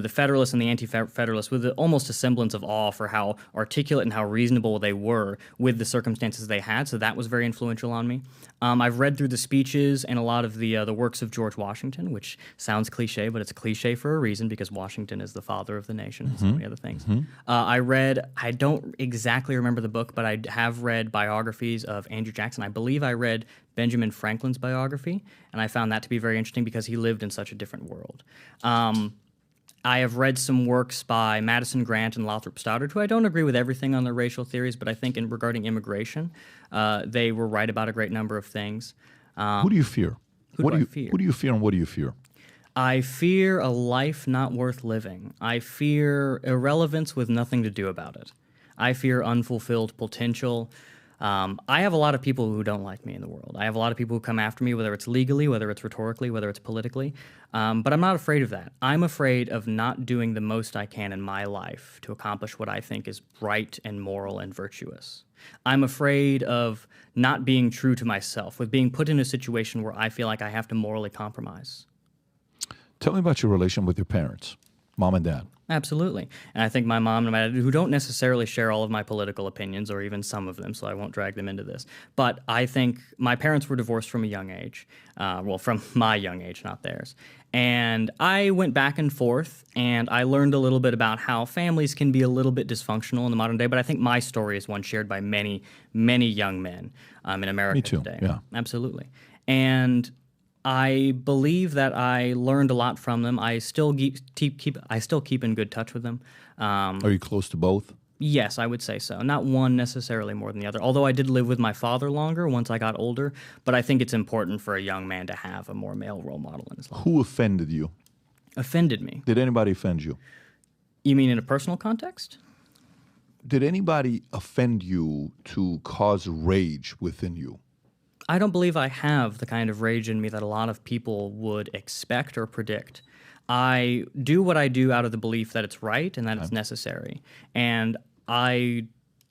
Federalists and the Anti-Federalists with almost a semblance of awe for how articulate and how reasonable they were with the circumstances they had. So that was very influential on me. I've read through the speeches and a lot of the works of George Washington, which sounds cliche, but it's a cliche for a reason because Washington is the father of the nation and so many other things. I don't exactly remember the book, but I have read biographies of Andrew Jackson. I believe I read Benjamin Franklin's biography, and I found that to be very interesting because he lived in such a different world. I have read some works by Madison Grant and Lothrop Stoddard, who I don't agree with everything on their racial theories, but I think regarding immigration, they were right about a great number of things. Who do you fear? Who do I fear? Who do you fear and what do you fear? I fear a life not worth living. I fear irrelevance with nothing to do about it. I fear unfulfilled potential. I have a lot of people who don't like me in the world. I have a lot of people who come after me, whether it's legally, whether it's rhetorically, whether it's politically. But I'm not afraid of that. I'm afraid of not doing the most I can in my life to accomplish what I think is right and moral and virtuous. I'm afraid of not being true to myself, with being put in a situation where I feel like I have to morally compromise. Tell me about your relation with your parents, mom and dad. Absolutely. And I think my mom and my dad, who don't necessarily share all of my political opinions or even some of them, so I won't drag them into this, but I think my parents were divorced from a young age. From my young age, not theirs. And I went back and forth, and I learned a little bit about how families can be a little bit dysfunctional in the modern day, but I think my story is one shared by many, many young men in America Me too, today. yeah. Absolutely. And I believe that I learned a lot from them. I still keep in good touch with them. Are you close to both? Yes, I would say so. Not one necessarily more than the other. Although I did live with my father longer once I got older, but I think it's important for a young man to have a more male role model in his life. Who offended you? Offended me? Did anybody offend you? You mean in a personal context? Did anybody offend you to cause rage within you? I don't believe I have the kind of rage in me that a lot of people would expect or predict. I do what I do out of the belief that it's right and that it's necessary. And I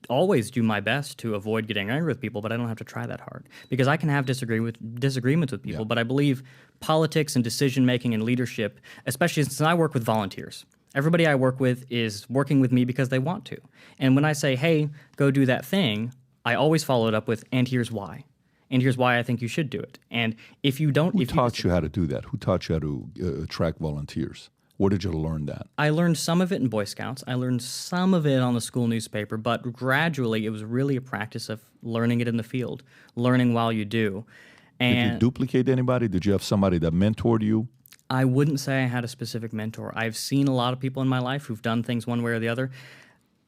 always do my best to avoid getting angry with people, but I don't have to try that hard. Because I can have disagreements with people, but I believe politics and decision-making and leadership, especially since I work with volunteers, everybody I work with is working with me because they want to. And when I say, hey, go do that thing, I always follow it up with, and here's why. And here's why I think you should do it. And if you don't... Who taught you how to do that? Who taught you how to attract volunteers? Where did you learn that? I learned some of it in Boy Scouts. I learned some of it on the school newspaper, but gradually it was really a practice of learning it in the field, learning while you do. And did you duplicate anybody? Did you have somebody that mentored you? I wouldn't say I had a specific mentor. I've seen a lot of people in my life who've done things one way or the other.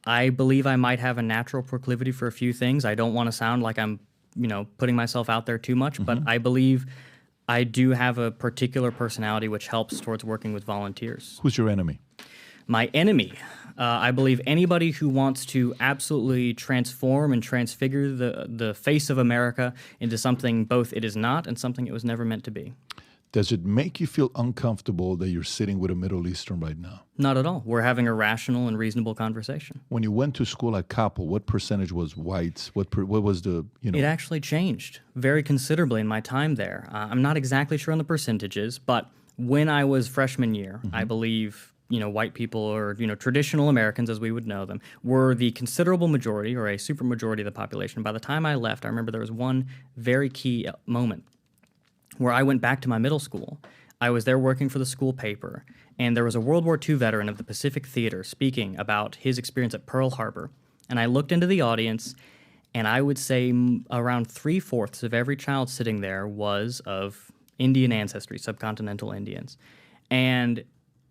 I believe I might have a natural proclivity for a few things. I don't want to sound like I'm putting myself out there too much, but I believe I do have a particular personality which helps towards working with volunteers. Who's your enemy? My enemy? I believe anybody who wants to absolutely transform and transfigure the face of America into something both it is not and something it was never meant to be. Does it make you feel uncomfortable that you're sitting with a Middle Eastern right now? Not at all. We're having a rational and reasonable conversation. When you went to school at Kapell, what percentage was whites? What was the, It actually changed very considerably in my time there. I'm not exactly sure on the percentages, but when I was freshman year, I believe, white people or, traditional Americans as we would know them were the considerable majority or a supermajority of the population. By the time I left, I remember there was one very key moment where I went back to my middle school. I was there working for the school paper, and there was a World War II veteran of the Pacific Theater speaking about his experience at Pearl Harbor. And I looked into the audience, and I would say around 3/4 of every child sitting there was of Indian ancestry, subcontinental Indians. And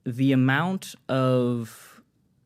the amount of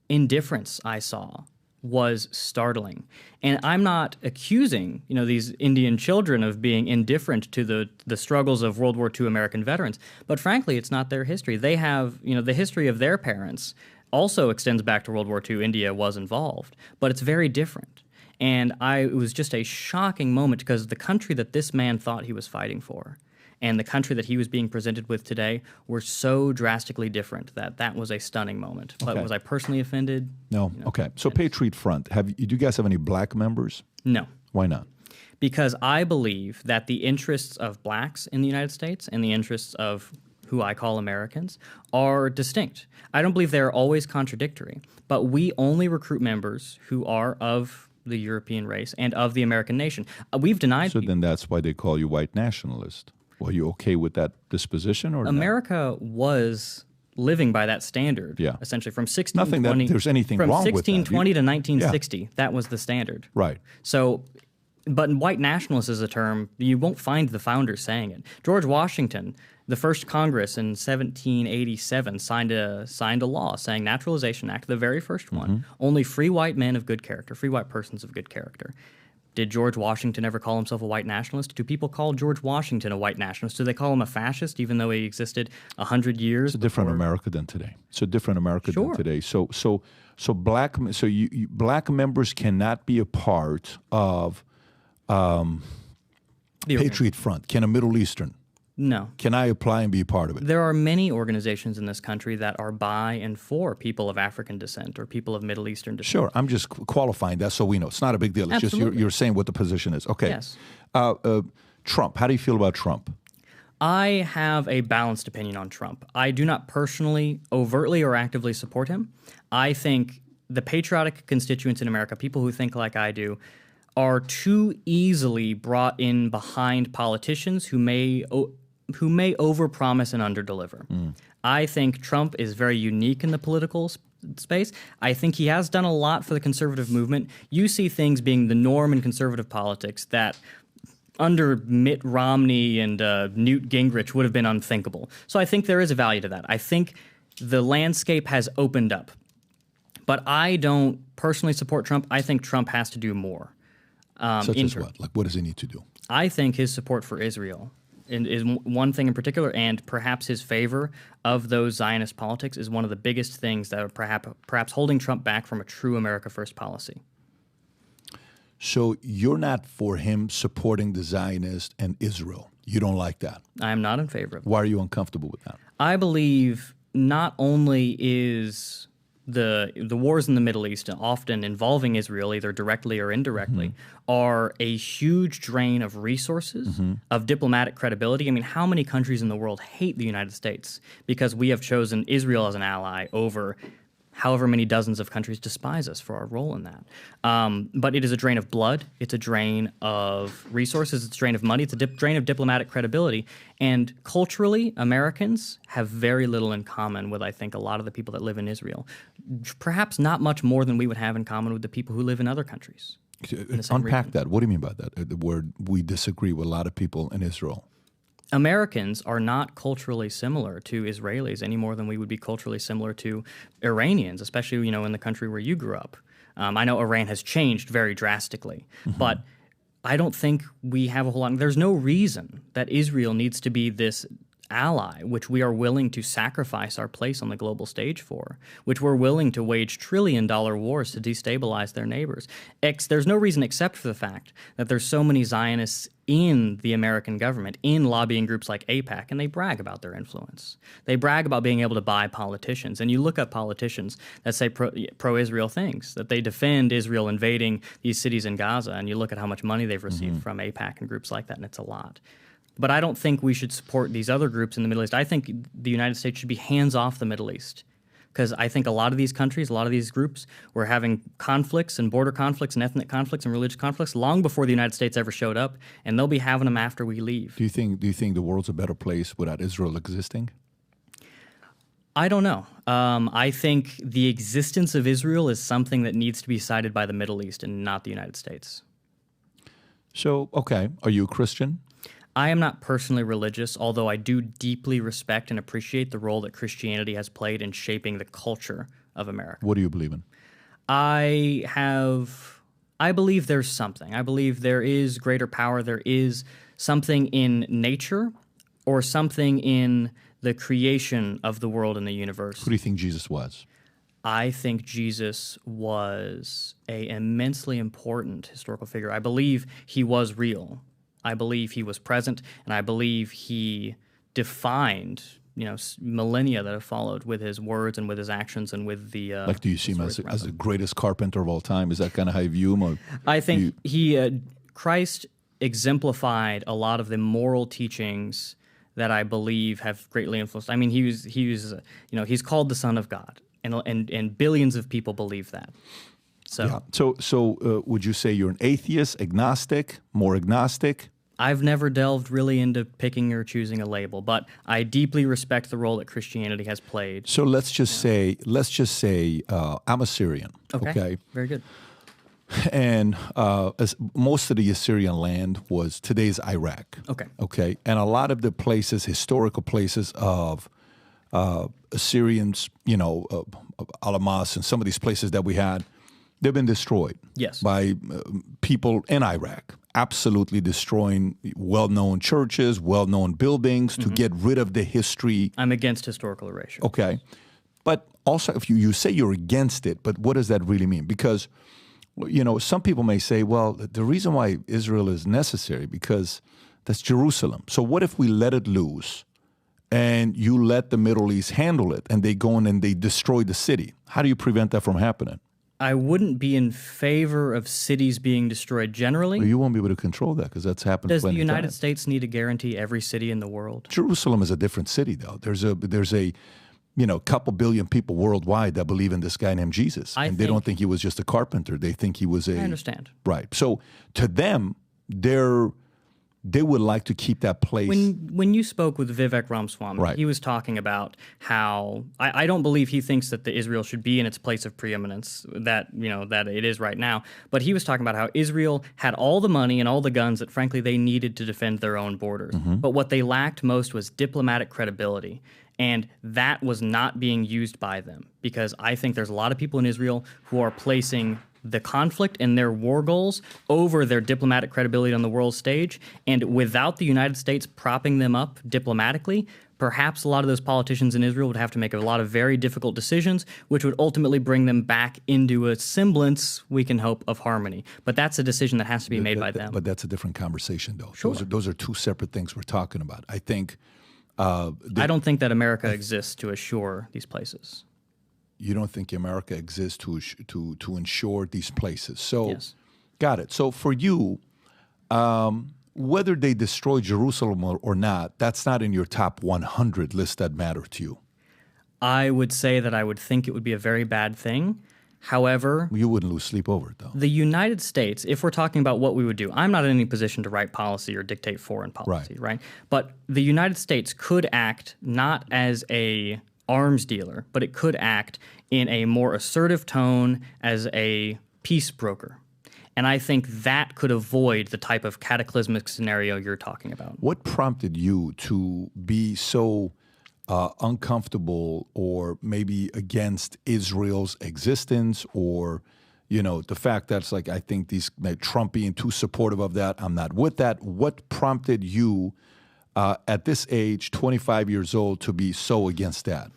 indifference I saw was startling. And I'm not accusing, these Indian children of being indifferent to the struggles of World War II American veterans, but frankly, it's not their history. They have, the history of their parents also extends back to World War II. India was involved, but it's very different. And it was just a shocking moment because the country that this man thought he was fighting for and the country that he was being presented with today were so drastically different that was a stunning moment. But was I personally offended? No. Okay. So Patriot Front, do you guys have any black members? No. Why not? Because I believe that the interests of blacks in the United States and the interests of who I call Americans are distinct. I don't believe they're always contradictory, but we only recruit members who are of the European race and of the American nation. We've denied. So then that's why they call you white nationalist. Were you okay with that disposition or America was living by that standard, essentially from 1620. Nothing that there's anything wrong with that. From 1620 to 1960, that was the standard. Right. So, but white nationalist is a term, you won't find the founders saying it. George Washington, the first Congress in 1787, signed a law saying Naturalization Act, the very first one, only free white men of good character, free white persons of good character. Did George Washington ever call himself a white nationalist? Do people call George Washington a white nationalist? Do they call him a fascist, even though he existed 100 years? It's a different America than today. It's a different America than today. So black members cannot be a part of Patriot Front. Can a Middle Eastern? No. Can I apply and be a part of it? There are many organizations in this country that are by and for people of African descent or people of Middle Eastern descent. Sure. I'm just qualifying that so we know. It's not a big deal. It's Absolutely. just you're saying what the position is. Okay. Yes. Trump. How do you feel about Trump? I have a balanced opinion on Trump. I do not personally, overtly, or actively support him. I think the patriotic constituents in America, people who think like I do, are too easily brought in behind politicians who may overpromise and underdeliver. I think Trump is very unique in the political space. I think he has done a lot for the conservative movement. You see things being the norm in conservative politics that under Mitt Romney and Newt Gingrich would have been unthinkable. So I think there is a value to that. I think the landscape has opened up. But I don't personally support Trump. I think Trump has to do more. Such as what? Like, what does he need to do? I think his support for Israel is one thing in particular, and perhaps his favor of those Zionist politics is one of the biggest things that are perhaps holding Trump back from a true America First policy. So you're not for him supporting the Zionists and Israel. You don't like that. I am not in favor of that. Why are you uncomfortable with that? I believe not only is the wars in the Middle East, often involving Israel, either directly or indirectly, are a huge drain of resources, of diplomatic credibility. I mean, how many countries in the world hate the United States because we have chosen Israel as an ally over however many dozens of countries despise us for our role in that. But it is a drain of blood. It's a drain of resources. It's a drain of money. It's a drain of diplomatic credibility. And culturally, Americans have very little in common with, I think, a lot of the people that live in Israel. Perhaps not much more than we would have in common with the people who live in other countries. Unpack that. What do you mean by that? The word we disagree with a lot of people in Israel. Americans are not culturally similar to Israelis any more than we would be culturally similar to Iranians, especially, in the country where you grew up. I know Iran has changed very drastically, but I don't think we have a whole lot. There's no reason that Israel needs to be this ally, which we are willing to sacrifice our place on the global stage for, which we're willing to wage trillion-dollar wars to destabilize their neighbors. There's no reason except for the fact that there's so many Zionists in the American government, in lobbying groups like AIPAC, and they brag about their influence. They brag about being able to buy politicians. And you look up politicians that say pro-Israel things, that they defend Israel invading these cities in Gaza, and you look at how much money they've received from AIPAC and groups like that, and it's a lot. But I don't think we should support these other groups in the Middle East. I think the United States should be hands off the Middle East, because I think a lot of these countries, a lot of these groups were having conflicts and border conflicts and ethnic conflicts and religious conflicts long before the United States ever showed up, and they'll be having them after we leave. Do you think the world's a better place without Israel existing? I don't know. I think the existence of Israel is something that needs to be cited by the Middle East and not the United States. So, okay, are you a Christian? I am not personally religious, although I do deeply respect and appreciate the role that Christianity has played in shaping the culture of America. What do you believe in? I believe there's something. I believe there is greater power. There is something in nature or something in the creation of the world and the universe. Who do you think Jesus was? I think Jesus was an immensely important historical figure. I believe he was real. I believe he was present, and I believe he defined, millennia that have followed with his words and with his actions and with the. Do you see him as the greatest carpenter of all time? Is that kind of how you view him? Or I think Christ exemplified a lot of the moral teachings that I believe have greatly influenced. I mean, he's called the Son of God, and billions of people believe that. So, yeah. So would you say you're an atheist, agnostic, more agnostic? I've never delved really into picking or choosing a label, but I deeply respect the role that Christianity has played. So let's just say I'm Assyrian. Okay. Very good. And as most of the Assyrian land was today's Iraq. Okay. And a lot of the places, historical places of Assyrians, Alamas and some of these places that we had, they've been destroyed. Yes. By people in Iraq, absolutely destroying well-known churches, well-known buildings to get rid of the history. I'm against historical erasure. Okay. But also, if you say you're against it, but what does that really mean? Because, some people may say, well, the reason why Israel is necessary, because that's Jerusalem. So what if we let it loose and you let the Middle East handle it and they go in and they destroy the city? How do you prevent that from happening? I wouldn't be in favor of cities being destroyed generally. Well, you won't be able to control that because that's happened plenty of times. Does the United States need to guarantee every city in the world? Jerusalem is a different city, though. There's a couple billion people worldwide that believe in this guy named Jesus. And they don't think he was just a carpenter. They think he was I understand. Right. So to them, they would like to keep that place. When you spoke with Vivek Ramaswamy, right, he was talking about how I don't believe he thinks that the Israel should be in its place of preeminence that it is right now. But he was talking about how Israel had all the money and all the guns that frankly they needed to defend their own borders. But what they lacked most was diplomatic credibility. And that was not being used by them because I think there's a lot of people in Israel who are placing the conflict and their war goals over their diplomatic credibility on the world stage. And without the United States propping them up diplomatically, perhaps a lot of those politicians in Israel would have to make a lot of very difficult decisions, which would ultimately bring them back into a semblance, we can hope, of harmony. But that's a decision that has to be made by them. But that's a different conversation, though. Sure. Those are two separate things we're talking about. I think... I don't think that America exists to assure these places. You don't think America exists to ensure these places. So, yes. Got it. So for you, whether they destroy Jerusalem or not, that's not in your top 100 list that matter to you. I would say that I would think it would be a very bad thing. However... You wouldn't lose sleep over it, though. The United States, if we're talking about what we would do, I'm not in any position to write policy or dictate foreign policy, right? But the United States could act not as a arms dealer, but it could act in a more assertive tone as a peace broker. And I think that could avoid the type of cataclysmic scenario you're talking about. What prompted you to be so uncomfortable or maybe against Israel's existence or, the fact that it's like, I think Trump being too supportive of that, I'm not with that. What prompted you at this age, 25 years old, to be so against that?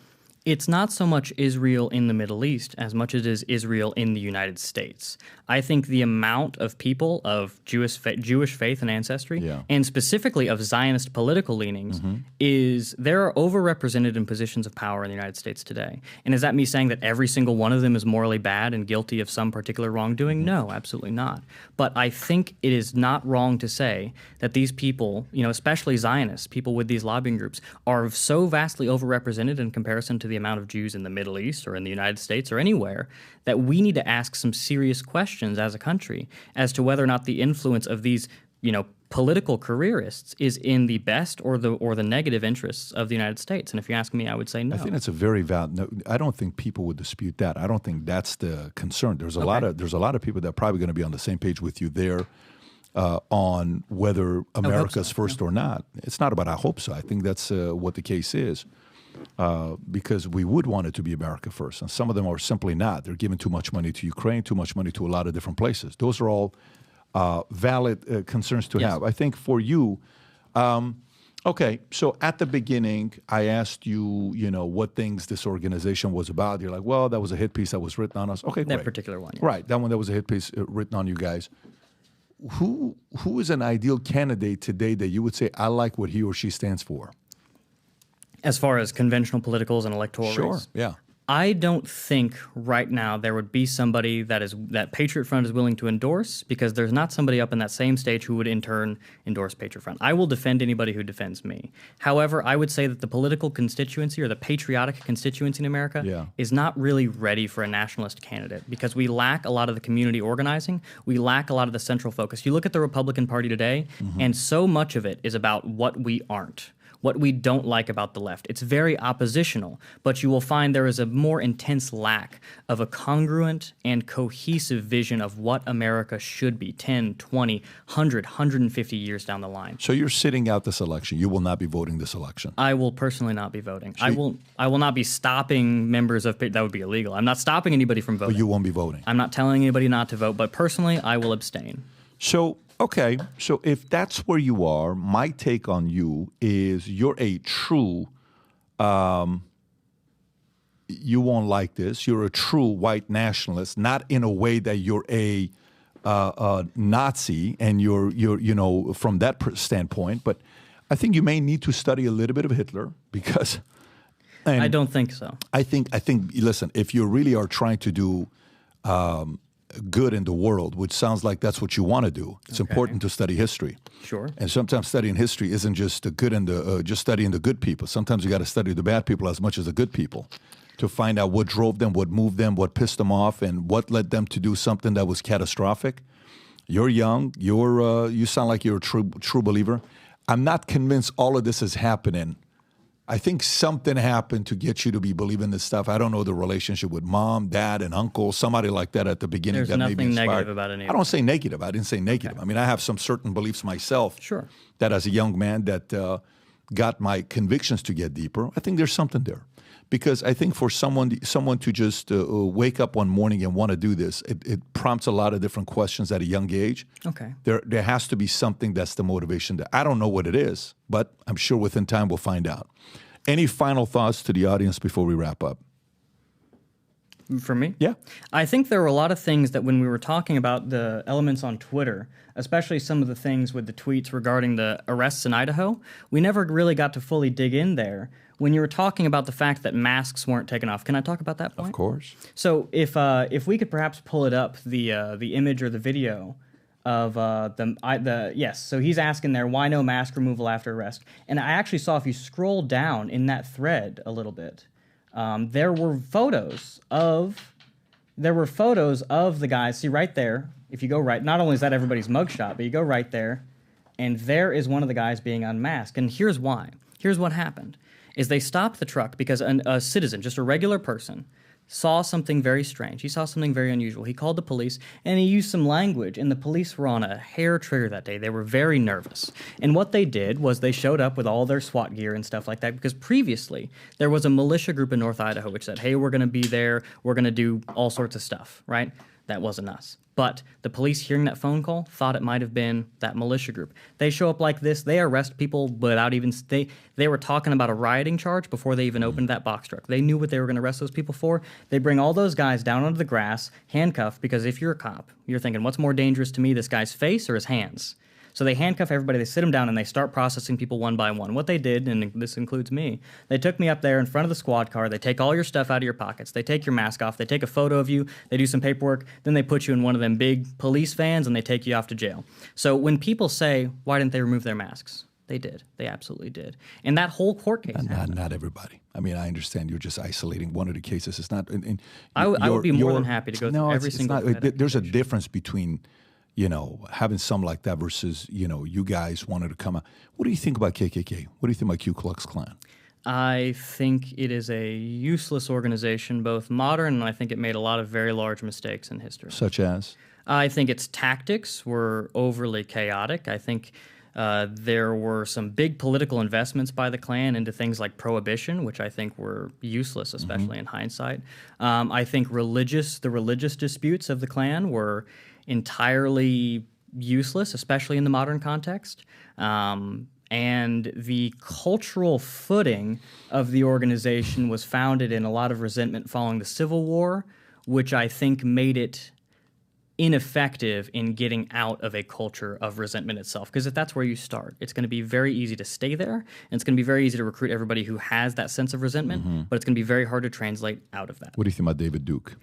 It's not so much Israel in the Middle East as much as it is Israel in the United States. I think the amount of people of Jewish faith and ancestry, and specifically of Zionist political leanings, is they're overrepresented in positions of power in the United States today. And is that me saying that every single one of them is morally bad and guilty of some particular wrongdoing? No, absolutely not. But I think it is not wrong to say that these people, especially Zionists, people with these lobbying groups, are so vastly overrepresented in comparison to the amount of Jews in the Middle East or in the United States or anywhere, that we need to ask some serious questions as a country as to whether or not the influence of these, political careerists is in the best or the negative interests of the United States. And if you ask me, I would say no. I think that's a very valid. No, I don't think people would dispute that. I don't think that's the concern. There's a lot of people that are probably going to be on the same page with you there on whether America's first or not. It's not about I hope so. I think that's what the case is. Because we would want it to be America first. And some of them are simply not. They're giving too much money to Ukraine, too much money to a lot of different places. Those are all valid concerns to have. I think for you, okay, so at the beginning, I asked you, what things this organization was about. You're like, well, that was a hit piece that was written on us. Okay, great. That particular one. Yes. Right, that one that was a hit piece written on you guys. Who is an ideal candidate today that you would say, I like what he or she stands for? As far as conventional politicals and electoral race? Yeah. I don't think right now there would be somebody that Patriot Front is willing to endorse, because there's not somebody up in that same stage who would in turn endorse Patriot Front. I will defend anybody who defends me. However, I would say that the political constituency or the patriotic constituency in America is not really ready for a nationalist candidate, because we lack a lot of the community organizing. We lack a lot of the central focus. You look at the Republican Party today, and so much of it is about what we aren't, what we don't like about the left. It's very oppositional, but you will find there is a more intense lack of a congruent and cohesive vision of what America should be 10, 20, 100, 150 years down the line. So you're sitting out this election. You will not be voting this election. I will personally not be voting. I will not be stopping members of that would be illegal. I'm not stopping anybody from voting. But you won't be voting. I'm not telling anybody not to vote, but personally, I will abstain. So okay, so if that's where you are, my take on you is you're a true, you won't like this, you're a true white nationalist, not in a way that you're a Nazi and you're from that standpoint, but I think you may need to study a little bit of Hitler because... I don't think so. I think. Listen, if you really are trying to do good in the world, which sounds like that's what you want to do, it's important to study history. Sure. And sometimes studying history isn't just the good and just studying the good people. Sometimes you got to study the bad people as much as the good people to find out what drove them, what moved them, what pissed them off, and what led them to do something that was catastrophic. You're young. You sound like you're a true believer. I'm not convinced all of this is happening. I think something happened to get you to be believing this stuff. I don't know the relationship with mom, dad, and uncle, somebody like that at the beginning. There's that nothing maybe inspired. negative about any of I don't say negative. I didn't say negative. Okay. I mean, I have some certain beliefs myself. Sure. That as a young man that got my convictions to get deeper. I think there's something there. Because I think for someone to just wake up one morning and want to do this, it prompts a lot of different questions at a young age. Okay. There has to be something that's the motivation there. I don't know what it is, but I'm sure within time we'll find out. Any final thoughts to the audience before we wrap up? For me? Yeah. I think there were a lot of things that when we were talking about the elements on Twitter, especially some of the things with the tweets regarding the arrests in Idaho, we never really got to fully dig in there. When you were talking about the fact that masks weren't taken off, can I talk about that point? Of course. So if we could perhaps pull it up, the image or the video of yes. So he's asking there, why no mask removal after arrest? And I actually saw, if you scroll down in that thread a little bit, there were photos of the guys. See right there, if you go right, not only is that everybody's mugshot, but you go right there, and there is one of the guys being unmasked. And here's why. Here's what happened. Is they stopped the truck because a citizen, just a regular person, saw something very strange. He saw something very unusual. He called the police, and he used some language, and the police were on a hair trigger that day. They were very nervous. And what they did was they showed up with all their SWAT gear and stuff like that, because previously there was a militia group in North Idaho which said, hey, we're going to be there. We're going to do all sorts of stuff, right? that wasn't us. But the police hearing that phone call thought it might have been that militia group. They show up like this. They arrest people without even they were talking about a rioting charge before they even opened that box truck. They knew what they were going to arrest those people for. They bring all those guys down onto the grass, handcuffed, because if you're a cop, you're thinking, what's more dangerous to me, this guy's face or his hands? So they handcuff everybody, they sit them down, and they start processing people one by one. What they did, and this includes me, they took me up there in front of the squad car, they take all your stuff out of your pockets, they take your mask off, they take a photo of you, they do some paperwork, then they put you in one of them big police vans, and they take you off to jail. So when people say, why didn't they remove their masks? They did. They absolutely did. And that whole court case happened. Not everybody. I mean, I understand you're just isolating one of the cases. It's not. I would be more than happy to go through every single case. There's a difference between, having some like that versus, you guys wanted to come out. What do you think about KKK? What do you think about Ku Klux Klan? I think it is a useless organization, both modern, and I think it made a lot of very large mistakes in history. Such as? I think its tactics were overly chaotic. I think there were some big political investments by the Klan into things like prohibition, which I think were useless, especially in hindsight. I think the religious disputes of the Klan were entirely useless, especially in the modern context. And the cultural footing of the organization was founded in a lot of resentment following the Civil War, which I think made it ineffective in getting out of a culture of resentment itself. Because if that's where you start, it's going to be very easy to stay there, and it's going to be very easy to recruit everybody who has that sense of resentment, but it's going to be very hard to translate out of that. What do you think about David Duke?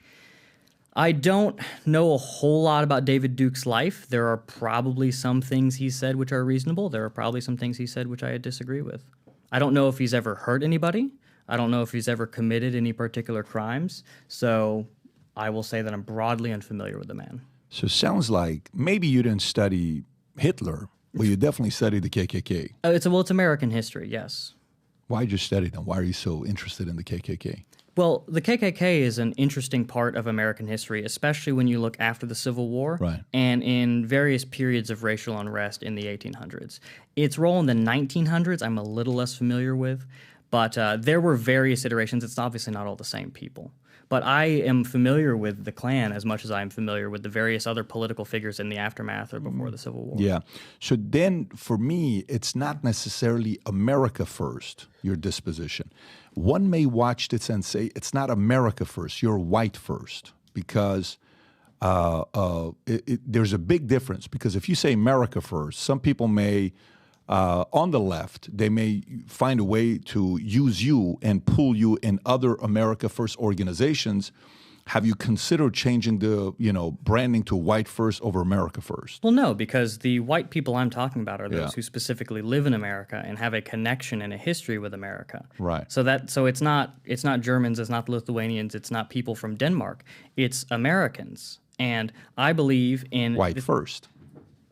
I don't know a whole lot about David Duke's life. There are probably some things he said which are reasonable. There are probably some things he said which I disagree with. I don't know if he's ever hurt anybody. I don't know if he's ever committed any particular crimes. So I will say that I'm broadly unfamiliar with the man. So it sounds like maybe you didn't study Hitler, but you definitely studied the KKK. It's American history, yes. Why did you study them? Why are you so interested in the KKK? Well, the KKK is an interesting part of American history, especially when you look after the Civil War and in various periods of racial unrest in the 1800s. Its role in the 1900s, I'm a little less familiar with, but there were various iterations. It's obviously not all the same people. But I am familiar with the Klan as much as I am familiar with the various other political figures in the aftermath or before the Civil War. Yeah. So then, for me, it's not necessarily America first, your disposition. One may watch this and say, it's not America first, you're white first, because there's a big difference. Because if you say America first, some people may, on the left, they may find a way to use you and pull you in other America First organizations. Have you considered changing the, branding to white first over America first? Well, no, because the white people I'm talking about are those who specifically live in America and have a connection and a history with America. Right. So it's not Germans, it's not Lithuanians, it's not people from Denmark. It's Americans. And I believe in white first.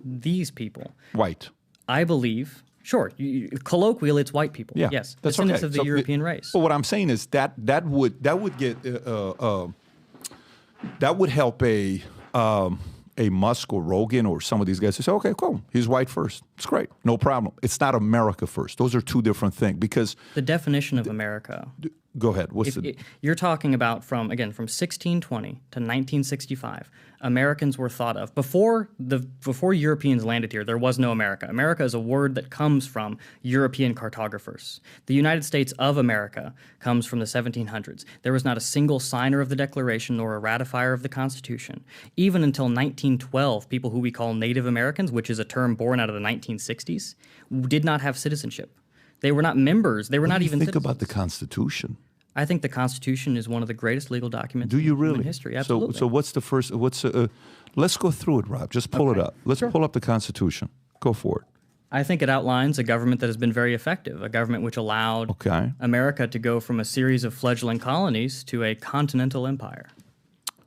These people. White. I believe. Sure, colloquial, it's white people. Yeah, yes, that's descendants okay. of the European race. But what I'm saying is that would get that would help a Musk or Rogan or some of these guys to say, okay, cool, he's white first. It's great, no problem. It's not America first. Those are two different things because the definition of America. Go ahead. You're talking about from 1620 to 1965. Americans were thought of before Europeans landed here. There was no America. America is a word that comes from European cartographers. The United States of America comes from the 1700s. There was not a single signer of the Declaration nor a ratifier of the Constitution. Even until 1912, people who we call Native Americans, which is a term born out of the 1960s, did not have citizenship. They were not members. They were not even citizens. Think about the Constitution. I think the Constitution is one of the greatest legal documents in human history. Absolutely. So what's the first? Let's go through it, Rob. Just pull it up. Let's pull up the Constitution. Go for it. I think it outlines a government that has been very effective, a government which allowed America to go from a series of fledgling colonies to a continental empire.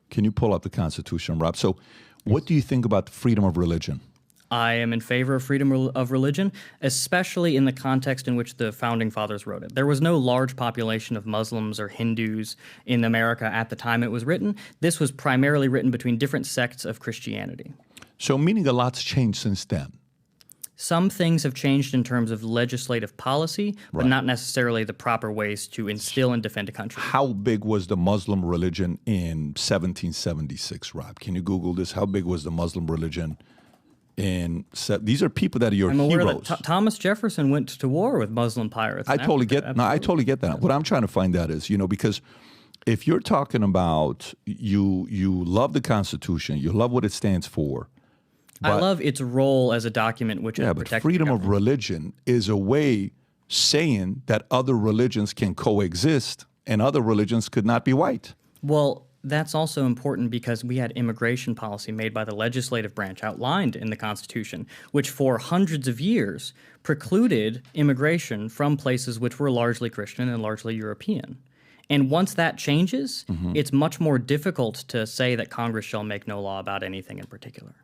Can you pull up the Constitution, Rob? So what do you think about the freedom of religion? I am in favor of freedom of religion, especially in the context in which the Founding Fathers wrote it. There was no large population of Muslims or Hindus in America at the time it was written. This was primarily written between different sects of Christianity. So meaning a lot's changed since then. some things have changed in terms of legislative policy, but not necessarily the proper ways to instill and defend a country. How big was the Muslim religion in 1776, Rob? Can you Google this? How big was the Muslim religion these are people that are your I'm aware heroes. that Thomas Jefferson went to war with Muslim pirates. I totally get that. What I'm trying to find out is, because if you're talking about you love the Constitution, you love what it stands for. I love its role as a document which has but protected freedom the of religion is a way saying that other religions can coexist and other religions could not be white. Well, that's also important because we had immigration policy made by the legislative branch outlined in the Constitution, which for hundreds of years precluded immigration from places which were largely Christian and largely European. And once that changes, it's much more difficult to say that Congress shall make no law about anything in particular.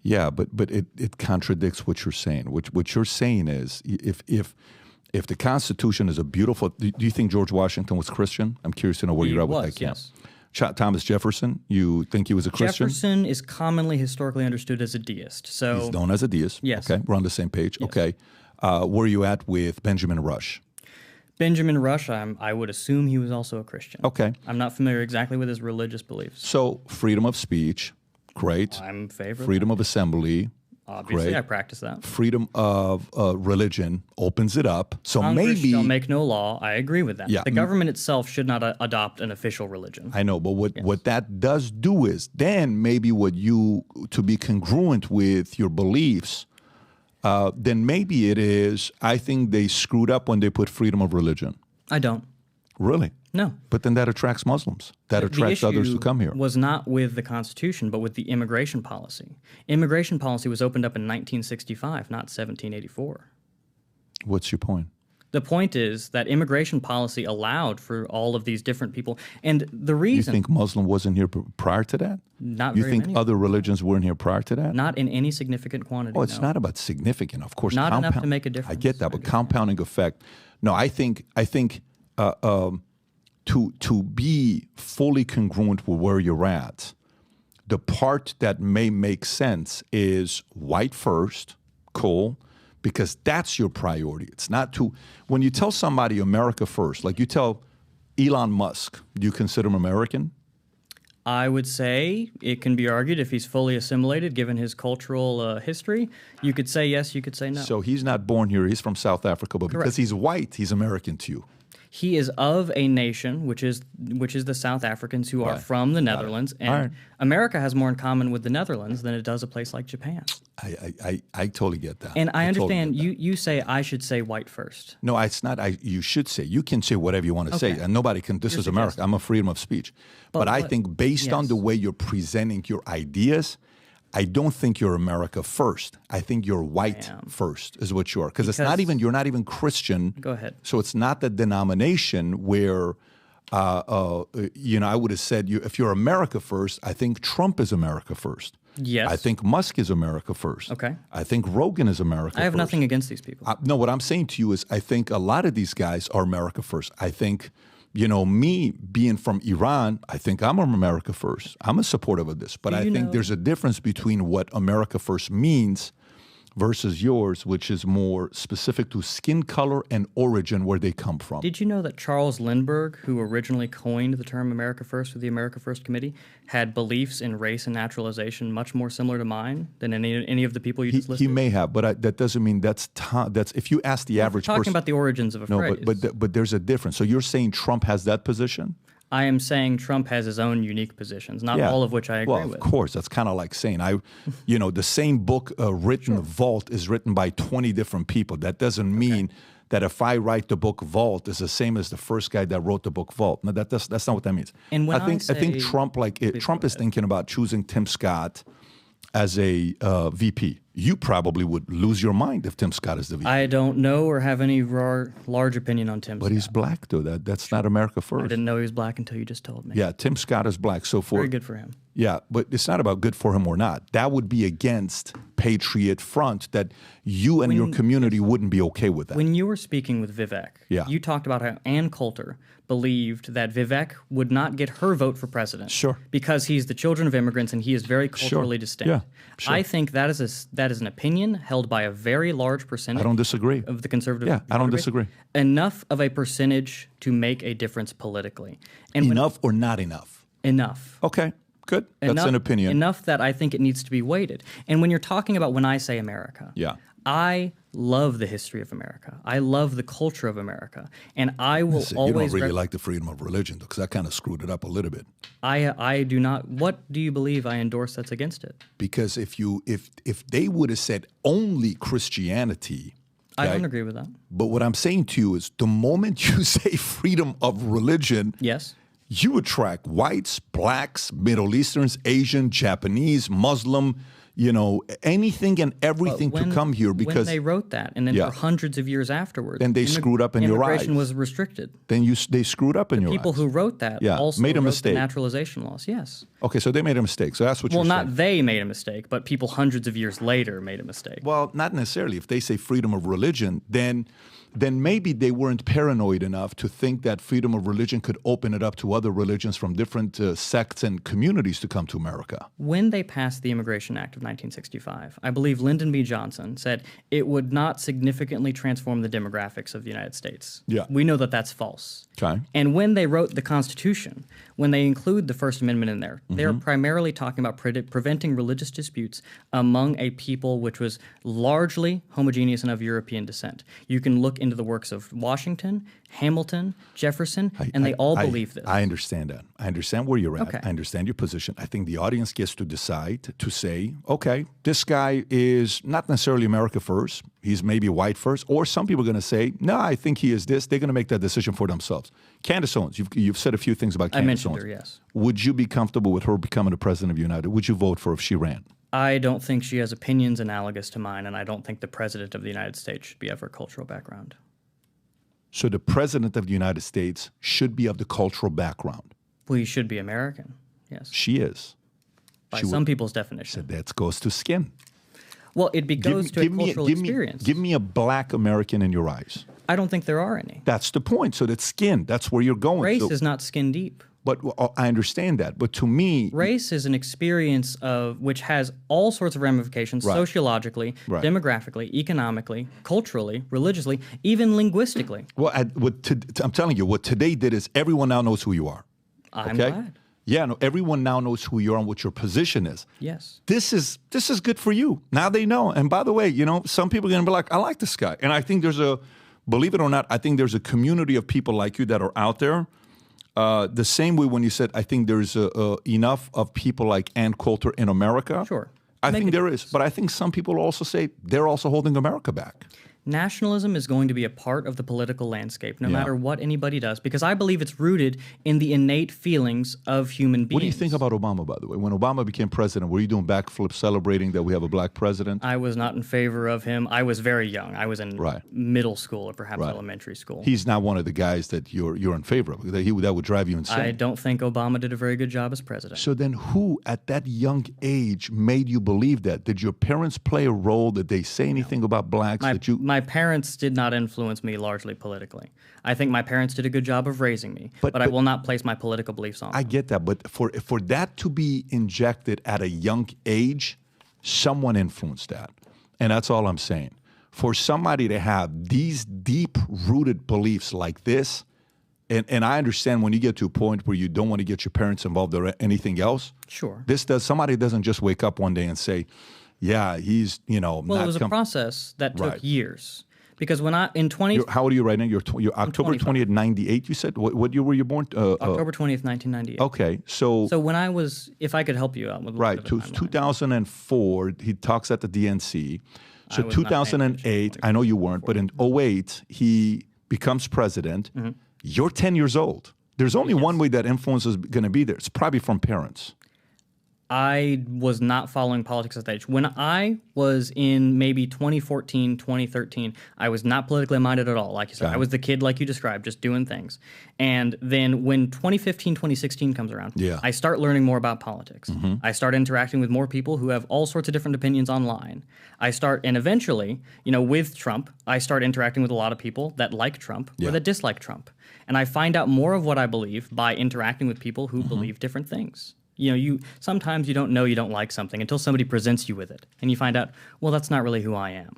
Yeah, but it contradicts what you're saying. What you're saying is if the Constitution is a beautiful... Do you think George Washington was Christian? I'm curious to know where you're at with that camp. Yes. Thomas Jefferson, you think he was a Christian? Jefferson is commonly historically understood as a deist. So he's known as a deist. Yes. Okay, we're on the same page. Yes. Okay. Where are you at with Benjamin Rush? Benjamin Rush, I would assume he was also a Christian. Okay. I'm not familiar exactly with his religious beliefs. So freedom of speech, great. I'm in favor. Freedom of assembly, Obviously, great. I practice that. Freedom of religion opens it up. So Congress maybe shall make no law. I agree with that. Yeah. The government itself should not adopt an official religion. I know, but what that does do is then maybe to be congruent with your beliefs, then maybe it is, I think they screwed up when they put freedom of religion. I don't. Really? No. But then that attracts Muslims. That attracts others to come here. Was not with the Constitution, but with the immigration policy. Immigration policy was opened up in 1965, not 1784. What's your point? The point is that immigration policy allowed for all of these different people. And the You reason... think Muslim wasn't here prior to that? Not You very think many. other religions weren't here prior to that? Not in any significant quantity, Oh, it's no. not about significant. Of course, Not enough to make a difference. I get that, but compounding effect. No, I think to be fully congruent with where you're at, the part that may make sense is white first, cool, because that's your priority. It's not to, when you tell somebody America first, like you tell Elon Musk, do you consider him American? I would say it can be argued if he's fully assimilated, given his cultural history. You could say yes, you could say no. So he's not born here, he's from South Africa, but because he's white, he's American to you. He is of a nation, which is the South Africans who are from the Netherlands, and All right. America has more in common with the Netherlands than it does a place like Japan. I totally get that. And I totally understand get that. you say I should say white first. No, it's not. You should say. You can say whatever you want to say, Okay. and nobody can. This is America. I'm a freedom of speech. But I think based on yes. the way you're presenting your ideas, I don't think you're America first. I think you're white first is what you are. Because you're not even Christian. Go ahead. So it's not the denomination where, I would have said if you're America first, I think Trump is America first. Yes. I think Musk is America first. Okay. I think Rogan is America I have first. nothing against these people. No, what I'm saying to you is I think a lot of these guys are America first. I think, me being from Iran, I think I'm America first. I'm a supporter of this. But I think there's a difference between what America first means versus yours, which is more specific to skin color and origin, where they come from. Did you know that Charles Lindbergh, who originally coined the term America First with the America First Committee, had beliefs in race and naturalization much more similar to mine than any of the people you just listed? He may have, but that doesn't mean that's if you ask the average Talking person. about the origins of a phrase. But there's a difference. So you're saying Trump has that position? I am saying Trump has his own unique positions, not all of which I agree with. Well, of course. That's kind of like saying the same book written, Vault, is written by 20 different people. That doesn't mean that if I write the book Vault, is the same as the first guy that wrote the book Vault. No, that's not what that means. And when I think Trump, Trump is thinking about choosing Tim Scott as a VP. You probably would lose your mind if Tim Scott is the VP. I don't know or have any large opinion on Tim Scott. But he's black, though. That's not America first. I didn't know he was black until you just told me. Yeah, Tim Scott is black. So Very good for him. Yeah, but it's not about good for him or not. That would be against Patriot Front, that you and your community wouldn't be okay with that. When you were speaking with Vivek, you talked about how Ann Coulter believed that Vivek would not get her vote for president. Sure. Because he's the children of immigrants and he is very culturally distinct. Yeah, sure. I think that is that is an opinion held by a very large percentage. I don't disagree. Of the conservative. Yeah, I don't voter base. disagree. Enough of a percentage to make a difference politically. And Enough or not enough? enough. Okay, good. That's Enough- an opinion. Enough that I think it needs to be weighted. And when you're talking about when I say America, Yeah. I love the history of America. I love the culture of America, and I will So you always. don't really like the freedom of religion, because that kind of screwed it up a little bit. I do not. What do you believe I endorse that's against it? Because if they would have said only Christianity, I okay, don't agree with that. But what I'm saying to you is, the moment you say freedom of religion, Yes. you attract whites, blacks, Middle Easterns, Asian, Japanese, Muslim, anything and everything to come here, when because they wrote that, and then Yeah. for hundreds of years afterwards, Then they screwed up in your immigration eyes. was restricted. then they screwed up in your People eyes. who wrote that Yeah, also made a wrote mistake. the naturalization laws. Yes. Okay, so they made a mistake. So that's what Well, you're not saying. they made a mistake, but people hundreds of years later made a mistake. Well, not necessarily. If they say freedom of religion, then maybe they weren't paranoid enough to think that freedom of religion could open it up to other religions from different sects and communities to come to America. When they passed the Immigration Act of 1965, I believe Lyndon B. Johnson said it would not significantly transform the demographics of the United States. Yeah. We know that that's false. Okay. And when they wrote the Constitution, when they include the First Amendment in there, they're primarily talking about preventing religious disputes among a people which was largely homogeneous and of European descent. You can look into the works of Washington, Hamilton, Jefferson, and they all believe this. I understand that. I understand where you're at. Okay. I understand your position. I think the audience gets to decide to say, okay, this guy is not necessarily America first. He's maybe white first. Or some people are going to say, no, I think he is this. They're going to make that decision for themselves. Candace Owens, you've said a few things about I Candace mentioned Owens. her, yes. Would you be comfortable with her becoming the president of United? Would you vote for her if she ran? I don't think she has opinions analogous to mine, and I don't think the President of the United States should be of her cultural background. So the president of the United States should be of the cultural background. Well, he should be American, yes, She is. by she some would- people's definition. That goes to skin. Well, it goes to a cultural experience. Give me a black American in your eyes. I don't think there are any. That's the point. So that's skin. That's where you're going. Race So- is not skin deep. But I understand that. But to me, Race is an experience of which has all sorts of ramifications Right. sociologically, Right. demographically, economically, culturally, religiously, even linguistically. well, I'm telling you, what today did is everyone now knows who you are. I'm Okay? glad. Yeah, no, everyone now knows who you are and what your position is. Yes. This is good for you. Now they know. And by the way, some people are going to be like, I like this guy. And I think believe it or not, I think there's a community of people like you that are out there. The same way when you said, I think there's enough of people like Ann Coulter in America. Sure. I Make think a there is. But I think some people also say they're also holding America back. Nationalism is going to be a part of the political landscape, no Yeah. matter what anybody does, because I believe it's rooted in the innate feelings of human beings. What do you think about Obama, by the way? When Obama became president, were you doing backflips celebrating that we have a black president? I was not in favor of him. I was very young. I was in Right. middle school or perhaps Right. elementary school. He's not one of the guys that you're in favor of. That would drive you insane. I don't think Obama did a very good job as president. So then who at that young age made you believe that? Did your parents play a role? Did they say anything about blacks My parents did not influence me largely politically. I think my parents did a good job of raising me, but I will not place my political beliefs on I them. get that, but for that to be injected at a young age, someone influenced that. And that's all I'm saying. For somebody to have these deep-rooted beliefs like this, and I understand when you get to a point where you don't want to get your parents involved or anything else. Sure. Somebody doesn't just wake up one day and say, yeah, he's, Well, not it was a process that took Right. years. Because when in 20 How old are you right now? You're October 25. 20th, 98, you said? What year were you born? October 20th, 1998. Okay, so So when I was, if I could help you out with a little right, bit of a timeline. 2004, he talks at the DNC. So I was not paying 2008, I know you weren't, but in 2008, he becomes president. Mm-hmm. You're 10 years old. There's only one way that influence is going to be there. It's probably from parents. I was not following politics at that age. When I was in maybe 2014, 2013, I was not politically minded at all. Like you said, Okay. I was the kid like you described, just doing things. And then when 2015, 2016 comes around, Yeah. I start learning more about politics. Mm-hmm. I start interacting with more people who have all sorts of different opinions online. And eventually, with Trump, I start interacting with a lot of people that like Trump Yeah. or that dislike Trump. And I find out more of what I believe by interacting with people Mm-hmm. who believe different things. Sometimes you don't know you don't like something until somebody presents you with it, and you find out, well, that's not really who I am.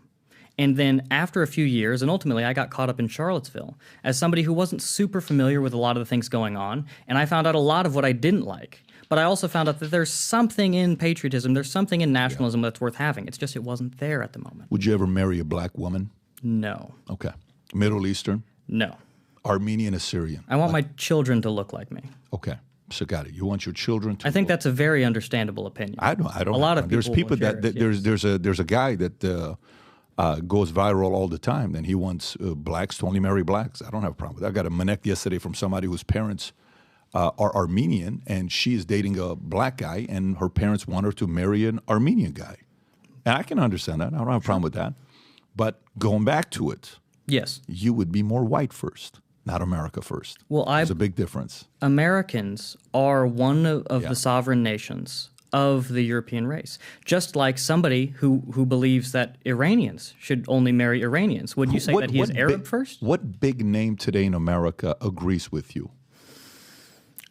And then after a few years, and ultimately I got caught up in Charlottesville as somebody who wasn't super familiar with a lot of the things going on, and I found out a lot of what I didn't like. But I also found out that there's something in patriotism, there's something in nationalism that's worth having. It's just it wasn't there at the moment. Would you ever marry a black woman? No. Okay. Middle Eastern? No. Armenian, Assyrian? I want my children to look like me. Okay. So got it. You want your children to. I think that's a very understandable opinion. I don't. A lot of people. There's people will share that it, yes. there's a guy that goes viral all the time, and he wants blacks to only marry blacks. I don't have a problem with that. I got a manek yesterday from somebody whose parents are Armenian, and she is dating a black guy, and her parents want her to marry an Armenian guy. And I can understand that. I don't have a problem with that. But going back to it, Yes. you would be more white first, not America first. Well, There's a big difference. Americans are one of the sovereign nations of the European race. Just like somebody who believes that Iranians should only marry Iranians. Would you say that he is Arab first? What big name today in America agrees with you?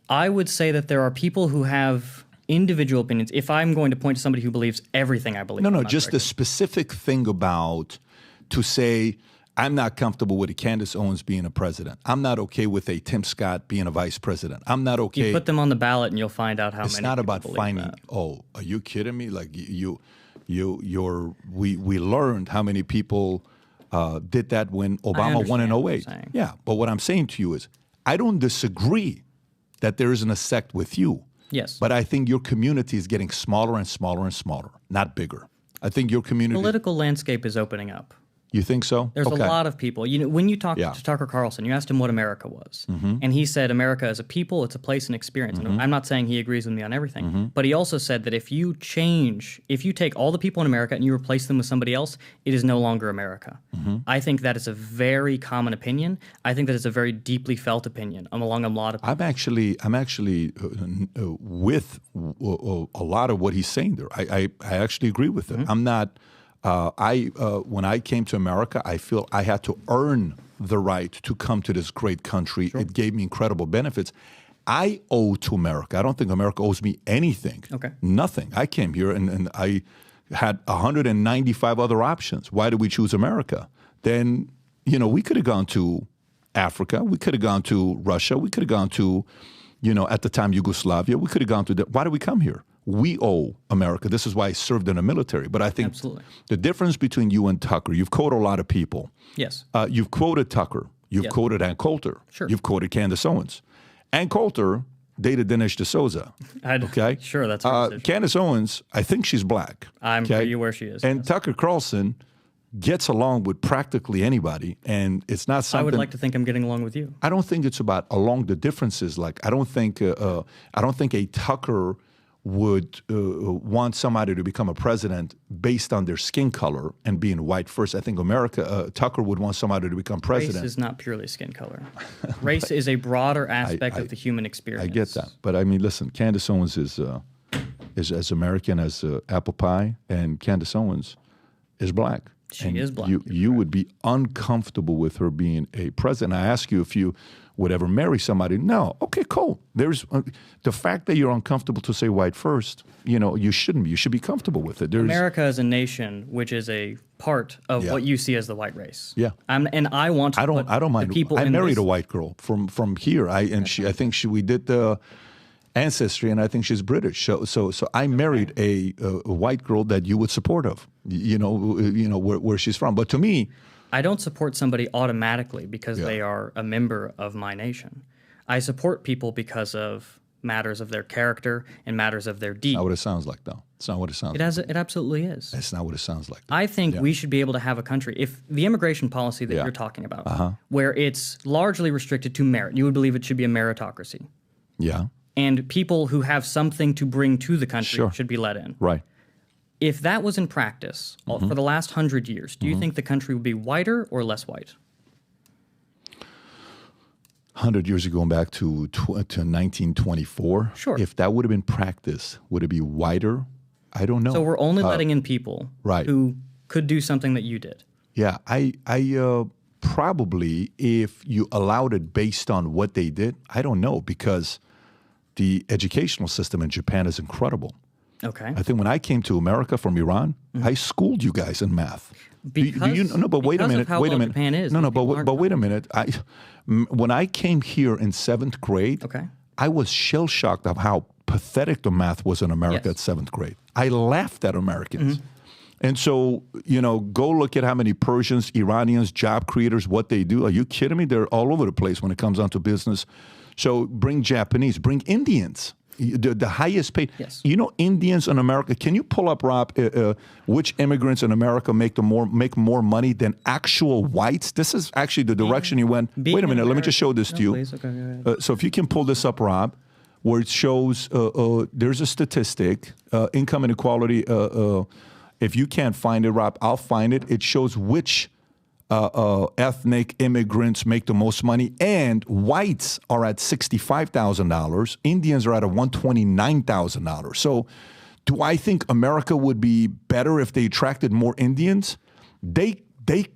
I would say that there are people who have individual opinions. If I'm going to point to somebody who believes everything I believe. No, just the specific thing about to say, I'm not comfortable with a Candace Owens being a president. I'm not okay with a Tim Scott being a vice president. I'm not okay. You put them on the ballot and you'll find out how many. It's not people about believe finding. that. Oh, are you kidding me? Like we learned how many people did that when Obama won in understand what you're 08. saying. Yeah, but what I'm saying to you is, I don't disagree that there isn't a sect with you. Yes. But I think your community is getting smaller and smaller and smaller, not bigger. I think your community. Political landscape is opening up. You think so? There's Okay. a lot of people. When you talk Yeah. to Tucker Carlson, you asked him what America was. And he said America is a people, it's a place and experience. And I'm not saying he agrees with me on everything. But he also said that if you take all the people in America and you replace them with somebody else, it is no longer America. I think that is a very common opinion. I think that it's a very deeply felt opinion among a lot of people. I'm actually with a lot of what he's saying there. I actually agree with it. I'm not. When I came to America, I feel I had to earn the right to come to this great country. It gave me incredible benefits. I owe to America. I don't think America owes me anything. Okay. Nothing. I came here and I had 195 other options. Why did we choose America? Then, we could have gone to Africa. We could have gone to Russia. We could have gone to, at the time, Yugoslavia. We could have gone to why did we come here? We owe America. This is why I served in the military. But I think Absolutely. the difference between you and Tucker, you've quoted a lot of people. Yes. You've quoted Tucker. You've Yes. quoted Ann Coulter. Sure. You've quoted Candace Owens. Ann Coulter dated Dinesh D'Souza. Okay? Sure, that's her decision. Candace Owens, I think she's black. I'm pretty where she is. And Tucker Carlson gets along with practically anybody, and it's not something. I would like to think I'm getting along with you. I don't think it's about along the differences. Like I don't think a Tucker would want somebody to become a president based on their skin color and being white first. I think Tucker would want somebody to become president. Race is not purely skin color. Race is a broader aspect of the human experience. I get that, but I mean, listen, Candace Owens is as American as apple pie, and Candace Owens is black. She is black. You would be uncomfortable with her being a president. I ask you if you would ever marry somebody. No. Okay, cool. There's the fact that you're uncomfortable to say white first. You shouldn't be. You should be comfortable with it. America is a nation which is a part of Yeah. what you see as the white race. Yeah. And I want to. I don't mind. The people I in married this, a white girl from here. I think we did the ancestry, and I think she's British. So I married a white girl that you would support of. Where she's from. But to me, I don't support somebody automatically because they are a member of my nation. I support people because of matters of their character and matters of their deeds. not what it sounds like, though. It's not what it sounds like. It absolutely is. It's not what it sounds like. I think we should be able to have a country, if the immigration policy that you're talking about, where it's largely restricted to merit, you would believe it should be a meritocracy. Yeah. And people who have something to bring to the country should be let in. Right. If that was in practice for the last 100 years, do you think the country would be whiter or less white? 100 years ago, going back to 1924. Sure. If that would have been practice, would it be whiter? I don't know. So we're only letting in people right. who could do something that you did. Yeah, I probably, if you allowed it based on what they did, I don't know, because the educational system in Japan is incredible. Okay. I think when I came to America from Iran, I schooled you guys in math. No, but wait a because minute. of how Wait a well minute. Japan is, No, these people aren't but wait a coming. minute. When I came here in 7th grade, Okay. I was shell shocked of how pathetic the math was in America Yes. at 7th grade. I laughed at Americans. Mm-hmm. And so, go look at how many Persians, Iranians, job creators, what they do. Are you kidding me? They're all over the place when it comes down to business. So bring Japanese, bring Indians, the highest paid. Yes. Indians in America. Can you pull up, Rob, which immigrants in America make more money than actual whites? This is actually the direction you went. Being Wait a an minute. Let me just show this American- to you. No, please. Okay, go ahead. So if you can pull this up, Rob, where it shows there's a statistic, income inequality. If you can't find it, Rob, I'll find it. It shows which ethnic immigrants make the most money, and whites are at $65,000. Indians are at a $129,000. So do I think America would be better if they attracted more Indians? They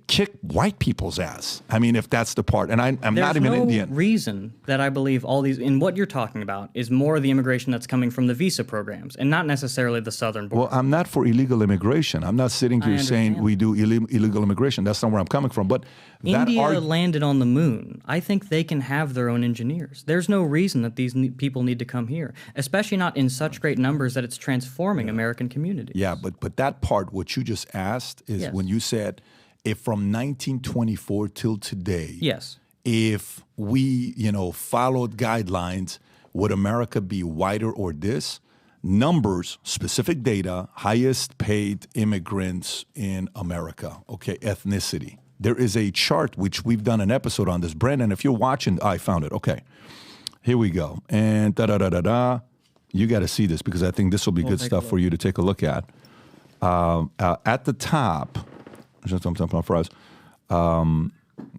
kick white people's ass. I mean, if that's the part. And I'm not even There's no Indian. reason that I believe all these, and what you're talking about, is more of the immigration that's coming from the visa programs and not necessarily the southern border. Well, I'm not for illegal immigration. I'm not sitting here saying understand. we do illegal immigration. That's not where I'm coming from. But that India landed on the moon. I think they can have their own engineers. There's no reason that these people need to come here, especially not in such great numbers that it's transforming American communities. Yeah, but that part, what you just asked, is Yes. when you said, if from 1924 till today, Yes. if we, followed guidelines, would America be whiter or this? Numbers, specific data, highest paid immigrants in America, okay, ethnicity. There is a chart, which we've done an episode on this. Brandon, if you're watching, I found it. Okay, here we go. And da-da-da-da-da. You got to see this because I think this will be good take a stuff for you to take a look at. At the top, just something for us.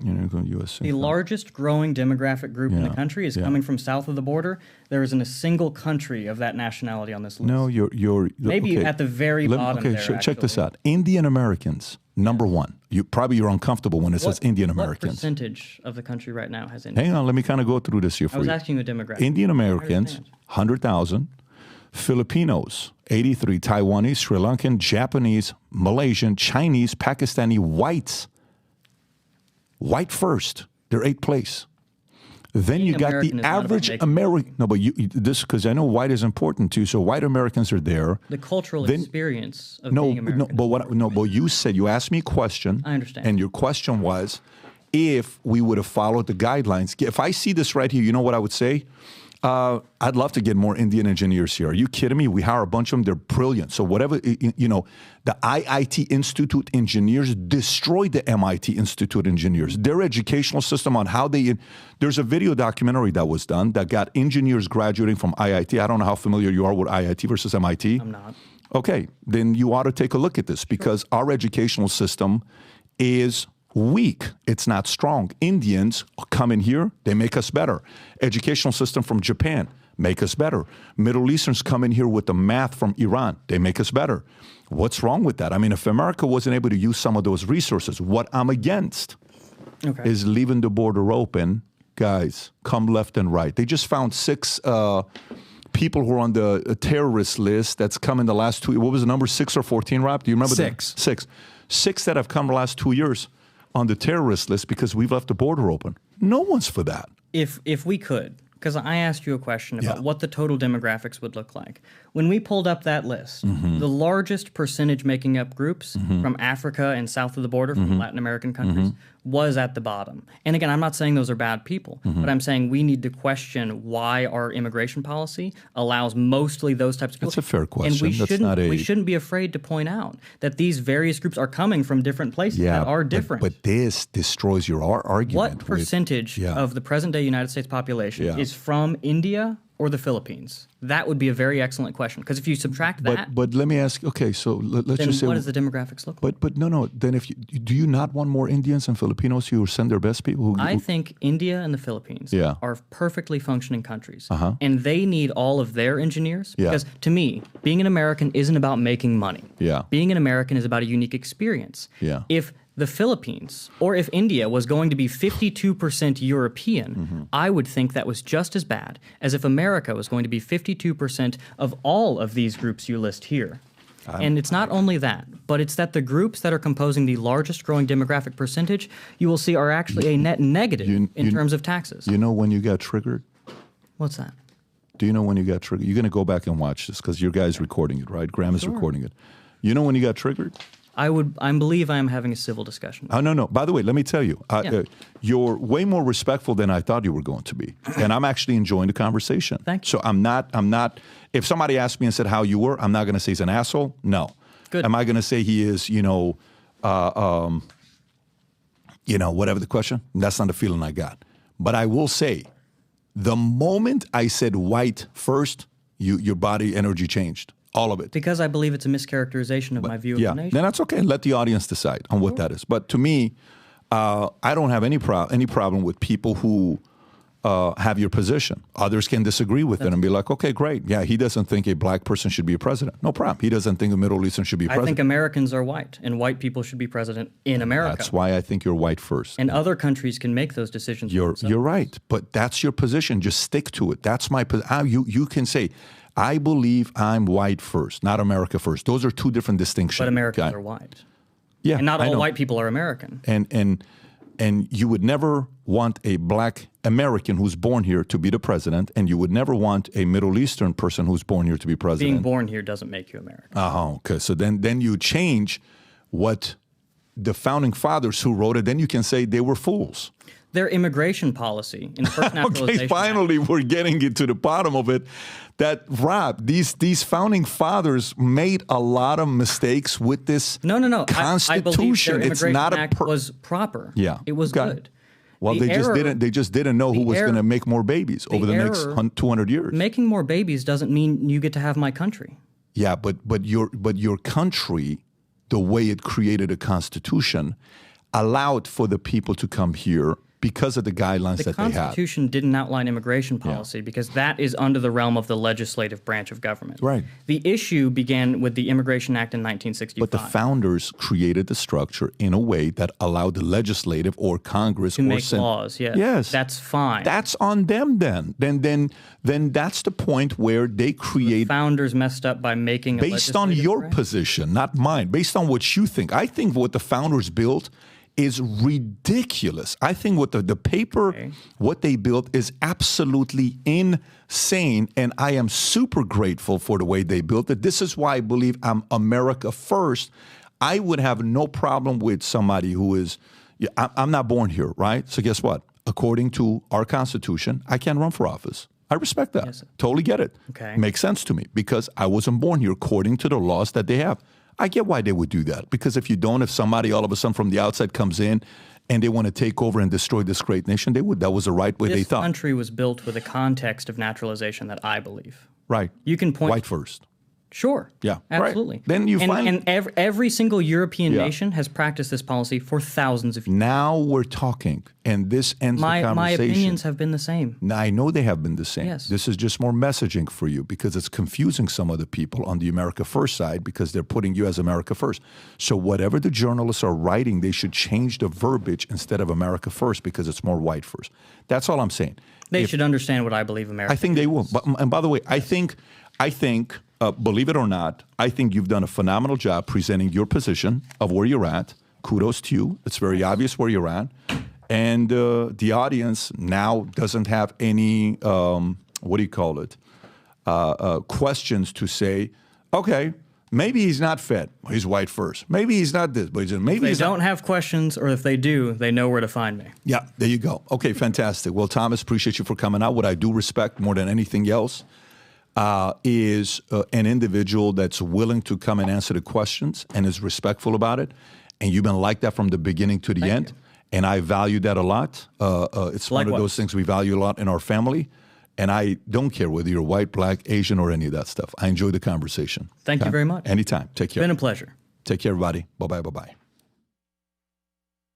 USA. The largest growing demographic group in the Yeah, country is yeah. coming from south of the border. There isn't a single country of that nationality on this list. No, you're Maybe okay. at the very bottom Okay, there, check this actually. out. Indian Americans, number one. You're uncomfortable when it says Indian What Americans. percentage of the country right now has Indian? Hang on, let me kind of go through this here for I was you. asking you a demographic. Indian Americans, understand. 100,000. Filipinos, 83. Taiwanese, Sri Lankan, Japanese, Malaysian, Chinese, Pakistani, whites. White first. They're 8th place. Then you got American the is not about average making American. No, but this, because I know white is important too. So white Americans are there. The cultural Then- experience of No, being American. but you said, you asked me a question. I understand. And your question was, if we would have followed the guidelines. If I see this right here, you know what I would say? I'd love to get more Indian engineers here. Are you kidding me? We hire a bunch of them. They're brilliant. So whatever, the IIT Institute engineers destroyed the MIT Institute engineers. Their educational system on how there's a video documentary that was done that got engineers graduating from IIT. I don't know how familiar you are with IIT versus MIT. I'm not. Okay, then you ought to take a look at this because our educational system is weak. It's not strong. Indians come in here, they make us better. Educational system from Japan, make us better. Middle Easterns come in here with the math from Iran, they make us better. What's wrong with that? I mean, if America wasn't able to use some of those resources, what I'm against is leaving the border open. Guys, come left and right. They just found 6 people who are on the terrorist list that's come in the last 2 years. What was the number, 6 or 14, Rob? Do you remember 6. that? 6. 6 that have come the last 2 years on the terrorist list because we've left the border open. No one's for that. If we could, because I asked you a question about Yeah. what the total demographics would look like. When we pulled up that list, Mm-hmm. the largest percentage making up groups from Africa and south of the border, Mm-hmm. from Latin American countries, was at the bottom. And again, I'm not saying those are bad people, Mm-hmm. but I'm saying we need to question why our immigration policy allows mostly those types of people. That's a fair question. And we That's shouldn't, not a- we shouldn't be afraid to point out that these various groups are coming from different places that are different. But this destroys your argument. What with- percentage Yeah. of the present-day United States population Yeah. is from India or the Philippines? That would be a very excellent question. Because if you subtract that, But let me ask. Okay, so let's then just say. what does the demographics look like? But no. Then do you not want more Indians and Filipinos who send their best people? I think India and the Philippines Yeah. are perfectly functioning countries. And they need all of their engineers. Yeah. Because to me, being an American isn't about making money. Yeah. Being an American is about a unique experience. Yeah. If the Philippines or if India was going to be 52% European, I would think that was just as bad as if America was going to be 52% of all of these groups you list here. And it's not only that, but it's that the groups that are composing the largest growing demographic percentage, you will see are actually a net negative in terms of taxes. You know when you got triggered? What's that? Do you know when you got triggered? You're going to go back and watch this because your guy's recording it, right? Graham is recording it. You know when you got triggered? I believe I am having a civil discussion. Oh, no. By the way, let me tell you, you're way more respectful than I thought you were going to be. And I'm actually enjoying the conversation. Thank you. So I'm not, if somebody asked me and said how you were, I'm not going to say he's an asshole. No. Good. Am I going to say he is, whatever the question? That's not the feeling I got. But I will say, the moment I said white first, your body energy changed. All of it. Because I believe it's a mischaracterization of my view of the nation. Then that's okay. Let the audience decide on what that is. But to me, I don't have any problem with people who have your position. Others can disagree with it and be like, okay, great. Yeah, he doesn't think a black person should be a president. No problem. He doesn't think a Middle Eastern should be president. I think Americans are white, and white people should be president in America. That's why I think you're white first. And other countries can make those decisions. You're right. But that's your position. Just stick to it. That's my position. You can say, I believe I'm white first, not America first. Those are two different distinctions. But Americans are white. Yeah, and not all white people are American. And you would never want a black American who's born here to be the president, and you would never want a Middle Eastern person who's born here to be president. Being born here doesn't make you American. Okay. So then you change what the founding fathers who wrote it, then you can say they were fools. Their immigration policy in First Naturalization Okay, finally we're getting it to the bottom of it. That Rob, these founding fathers made a lot of mistakes with this Constitution. I believe their it's not Act was proper. Yeah, it was good. Well, they just didn't know who was going to make more babies over the next 200 years. Making more babies doesn't mean you get to have my country. Yeah, but your country, the way it created a constitution, allowed for the people to come here because of the guidelines that they had. The Constitution didn't outline immigration policy because that is under the realm of the legislative branch of government. Right. The issue began with the Immigration Act in 1965. But the founders created the structure in a way that allowed the legislative or Congress to make laws. Yes. Yes. That's fine. That's on them then. Then that's the point where they create. The founders messed up by making a based on your branch. position, not mine. Based on what you think. I think what the founders built is ridiculous. I think what the paper, what they built is absolutely insane, and I am super grateful for the way they built it. This is why I believe I'm America first. I would have no problem with somebody who is, I'm not born here, right? So guess what? According to our Constitution, I can't run for office. I respect that. Yes. Totally get it. Okay. Makes sense to me because I wasn't born here according to the laws that they have. I get why they would do that because if somebody all of a sudden from the outside comes in and they want to take over and destroy this great nation, they would. That was the right way they thought. This country was built with a context of naturalization that I believe. Right. You can point. White first. Sure. Yeah. Absolutely. Right. Then you find. And every single European nation has practiced this policy for thousands of years. Now we're talking, and this ends the conversation. My opinions have been the same. Now, I know they have been the same. Yes. This is just more messaging for you because it's confusing some of the people on the America First side because they're putting you as America First. So whatever the journalists are writing, they should change the verbiage instead of America First because it's more white first. That's all I'm saying. They should understand what I believe America. I think they will. And by the way, I think. Believe it or not, I think you've done a phenomenal job presenting your position of where you're at. Kudos to you. It's very obvious where you're at. And the audience now doesn't have any, questions to say, okay, maybe he's not fed. He's white first. Maybe he's not this. But maybe if they don't have questions, or if they do, they know where to find me. Yeah, there you go. Okay, fantastic. Well, Thomas, appreciate you for coming out. What I do respect more than anything else is an individual that's willing to come and answer the questions and is respectful about it. And you've been like that from the beginning to the end. And I value that a lot. It's one of those things we value a lot in our family. And I don't care whether you're white, black, Asian, or any of that stuff. I enjoy the conversation. Thank you very much. Anytime. Take care. It's been a pleasure. Take care, everybody. Bye-bye, bye-bye.